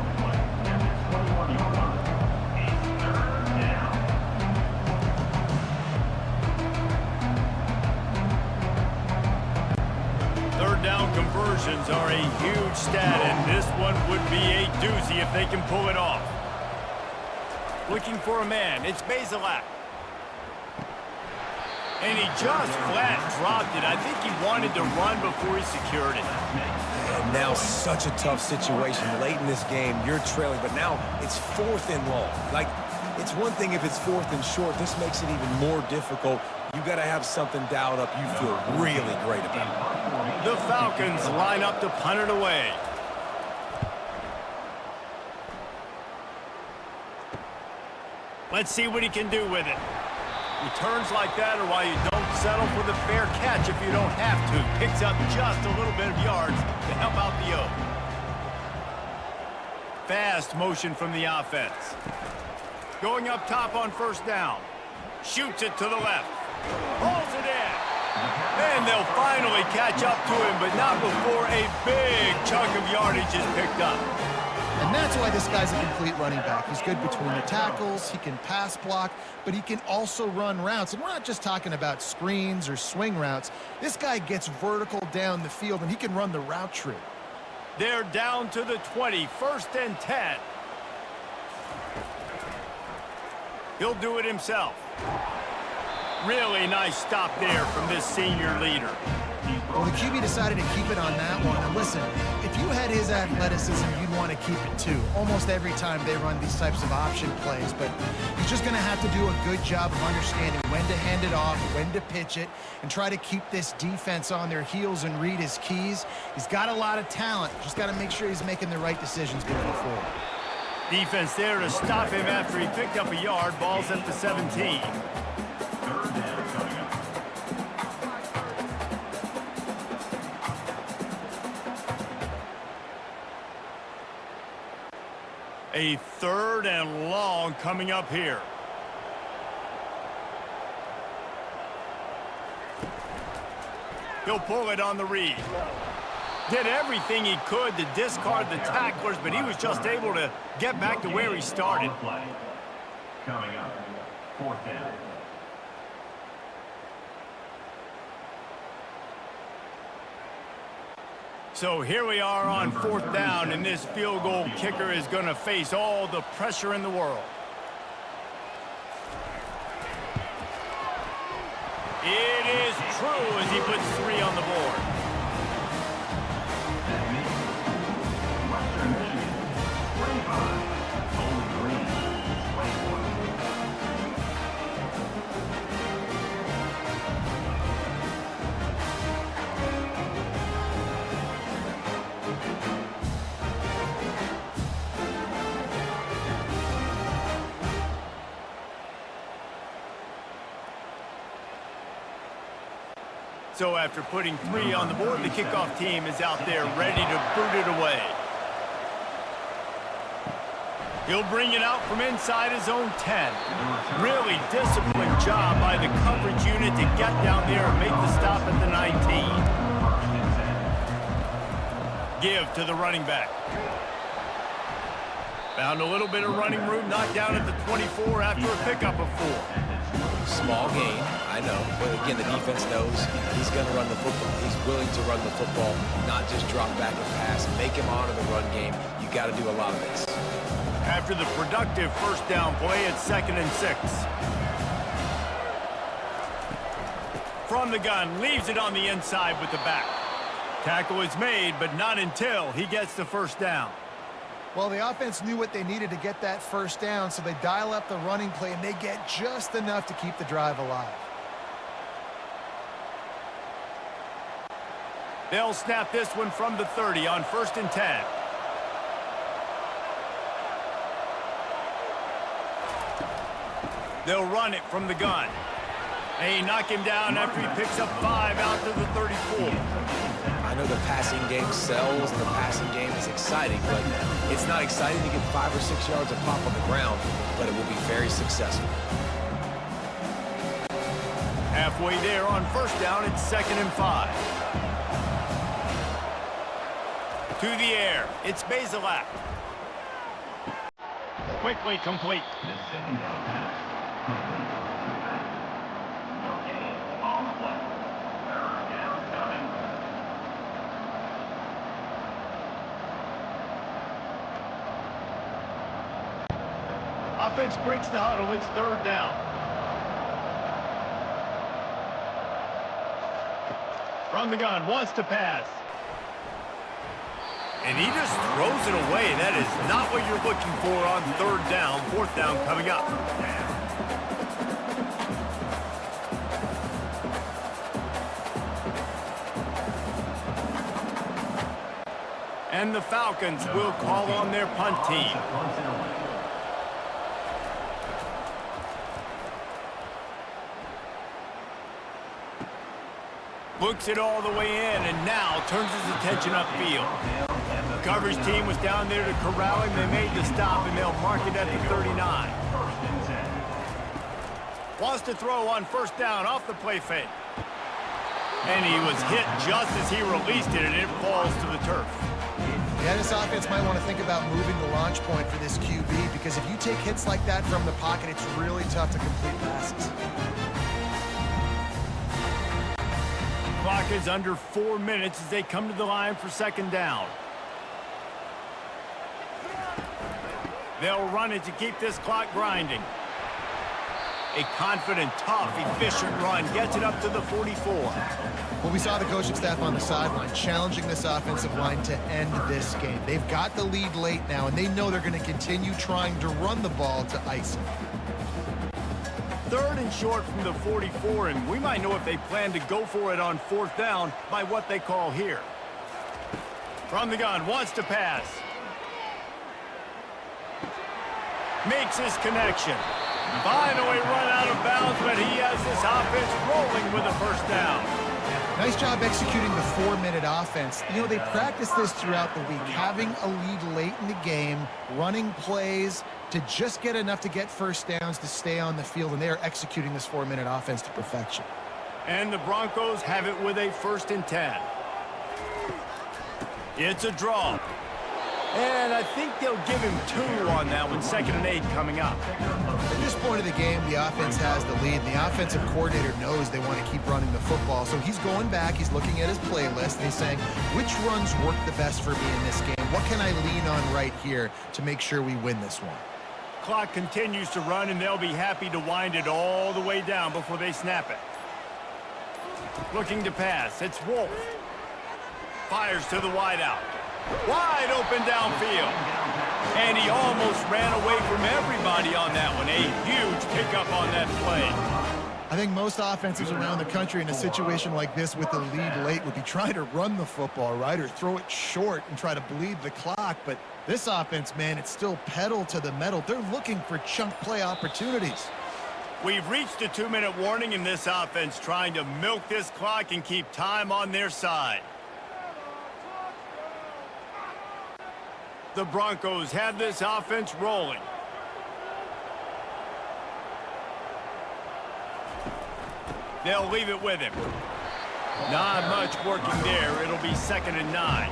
S1: Third down conversions are a huge stat, and this one would be a doozy if they can pull it off. Looking for a man. It's Bazelak. And he just flat dropped it. I think he wanted to run before he secured it.
S3: And now such a tough situation. Late in this game, you're trailing, but now it's 4th and long. Like, it's one thing if it's 4th and short. This makes it even more difficult. You got to have something dialed up you feel really great about.
S1: The Falcons line up to punt it away. Let's see what he can do with it. Returns like that are why you don't settle for the fair catch if you don't have to. Picks up just a little bit of yards to help out the O. Fast motion from the offense. Going up top on 1st down. Shoots it to the left. Pulls it in. And they'll finally catch up to him, but not before a big chunk of yardage is picked up.
S2: And that's why this guy's a complete running back. He's good between the tackles, he can pass block, but he can also run routes. And we're not just talking about screens or swing routes. This guy gets vertical down the field, and he can run the route tree.
S1: They're down to the 20, 1st and 10. He'll do it himself. Really nice stop there from this senior leader.
S2: Well, the QB decided to keep it on that one. And listen, if you had his athleticism, you'd want to keep it too. Almost every time they run these types of option plays, but he's just going to have to do a good job of understanding when to hand it off, when to pitch it, and try to keep this defense on their heels and read his keys. He's got a lot of talent. Just got to make sure he's making the right decisions moving forward.
S1: Defense there to stop him after he picked up a yard. Ball's at the 17. A 3rd and long coming up here. He'll pull it on the read. Did everything he could to discard the tacklers, but he was just able to get back to where he started.
S4: Coming up, 4th down.
S1: So here we are on 4th down, and this field goal kicker is going to face all the pressure in the world. It is true as he puts 3 on the board.
S4: That means Western Michigan, 25. Bowling Green, 21.
S1: So after putting 3 on the board, the kickoff team is out there ready to boot it away. He'll bring it out from inside his own 10. Really disciplined job by the coverage unit to get down there and make the stop at the 19. Give to the running back. Found a little bit of running room, knocked down at the 24 after a pickup of 4.
S3: Small gain, I know, but again, the defense knows he's going to run the football. He's willing to run the football, not just drop back and pass, make him honor the run game. You got to do a lot of this.
S1: After the productive 1st down play, it's 2nd and 6. From the gun, leaves it on the inside with the back. Tackle is made, but not until he gets the 1st down.
S2: Well, the offense knew what they needed to get that 1st down, so they dial up the running play, and they get just enough to keep the drive alive.
S1: They'll snap this one from the 30 on 1st and 10. They'll run it from the gun. They knock him down after he picks up 5 out to the 34.
S3: I know the passing game sells and the passing game is exciting, but it's not exciting to get 5 or 6 yards of pop on the ground, but it will be very successful.
S1: Halfway there on 1st down, it's 2nd and 5. To the air, it's Basilak. Quickly complete.
S4: The 2nd down pass. Complete. Okay, on the play. 3rd down coming.
S1: Offense breaks the huddle. It's 3rd down. From the gun, wants to pass. And he just throws it away. That is not what you're looking for on 3rd down. 4th down coming up. And the Falcons will call on their punt team. Looks it all the way in, and now turns his attention upfield. The coverage team was down there to corral him. They made the stop, and they'll mark it at the 39. Wants to throw on 1st down off the play fake. And he was hit just as he released it, and it falls to the turf.
S2: Yeah, this offense might want to think about moving the launch point for this QB, because if you take hits like that from the pocket, it's really tough to complete passes.
S1: Clock is under 4 minutes as they come to the line for 2nd down. They'll run it to keep this clock grinding. A confident, tough, efficient run gets it up to the 44.
S2: Well, we saw the coaching staff on the sideline challenging this offensive line to end this game. They've got the lead late now, and they know they're going to continue trying to run the ball to ice it.
S1: 3rd and short from the 44, and we might know if they plan to go for it on 4th down by what they call here. From the gun, wants to pass. Makes his connection. Finally run out of bounds, but he has this offense rolling with a 1st down.
S2: Nice job executing the 4-minute offense. You know, they practice this throughout the week, having a lead late in the game, running plays to just get enough to get 1st downs to stay on the field, and they are executing this 4-minute offense to perfection.
S1: And the Broncos have it with a 1st and 10. It's a draw. And I think they'll give him 2 on that one, 2nd and 8 coming up.
S2: At this point of the game, the offense has the lead, and the offensive coordinator knows they want to keep running the football. So he's going back, he's looking at his playlist, and he's saying, which runs work the best for me in this game? What can I lean on right here to make sure we win this one?
S1: Clock continues to run, and they'll be happy to wind it all the way down before they snap it. Looking to pass, it's Wolf. Fires to the wideout. Wide open downfield. And he almost ran away from everybody on that one. A huge pickup on that play.
S2: I think most offenses around the country in a situation like this with the lead late would be trying to run the football, right, or throw it short and try to bleed the clock. But this offense, man, it's still pedal to the metal. They're looking for chunk play opportunities.
S1: We've reached a 2-minute warning in this offense, trying to milk this clock and keep time on their side. The Broncos have this offense rolling. They'll leave it with him. Not much working there. It'll be 2nd and 9.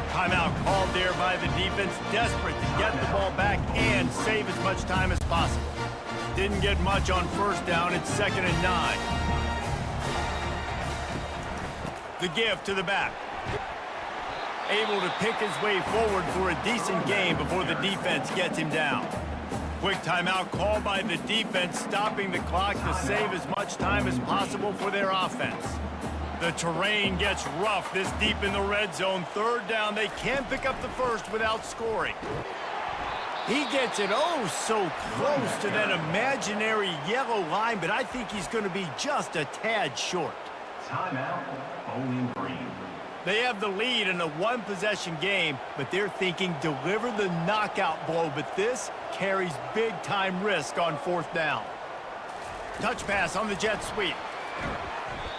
S1: Timeout called there by the defense, desperate to get the ball back and save as much time as possible. Didn't get much on 1st down. It's 2nd and 9. The give to the back. Able to pick his way forward for a decent gain before the defense gets him down. Quick timeout called by the defense, stopping the clock to save as much time as possible for their offense. The terrain gets rough this deep in the red zone. 3rd down, they can pick up the 1st without scoring. He gets it oh so close to that imaginary yellow line, but I think he's going to be just a tad short.
S4: Timeout, Bowling Green.
S1: They have the lead in a 1-possession game, but they're thinking deliver the knockout blow, but this carries big-time risk on 4th down. Touch pass on the jet sweep.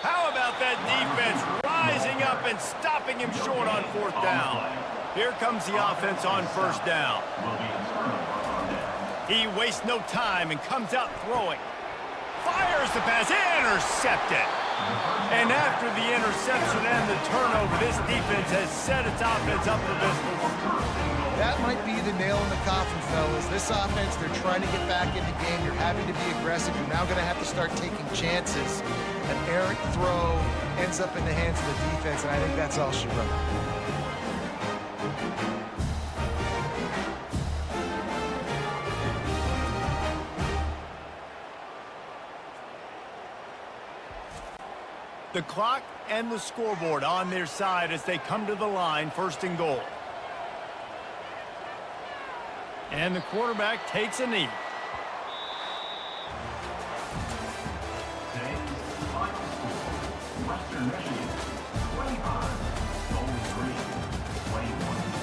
S1: How about that defense rising up and stopping him short on 4th down? Here comes the offense on 1st down. He wastes no time and comes out throwing. Fires the pass, intercepted. And after the interception and the turnover, this defense has set its offense up for business.
S2: That might be the nail in the coffin, fellas. This offense, they're trying to get back in the game. You're having to be aggressive. You're now going to have to start taking chances. An errant throw ends up in the hands of the defense, and I think that's all she wrote.
S1: The clock and the scoreboard on their side as they come to the line, 1st and goal. And the quarterback takes a knee.
S4: Today's final score, Western Michigan, 25, Bowling Green, 21.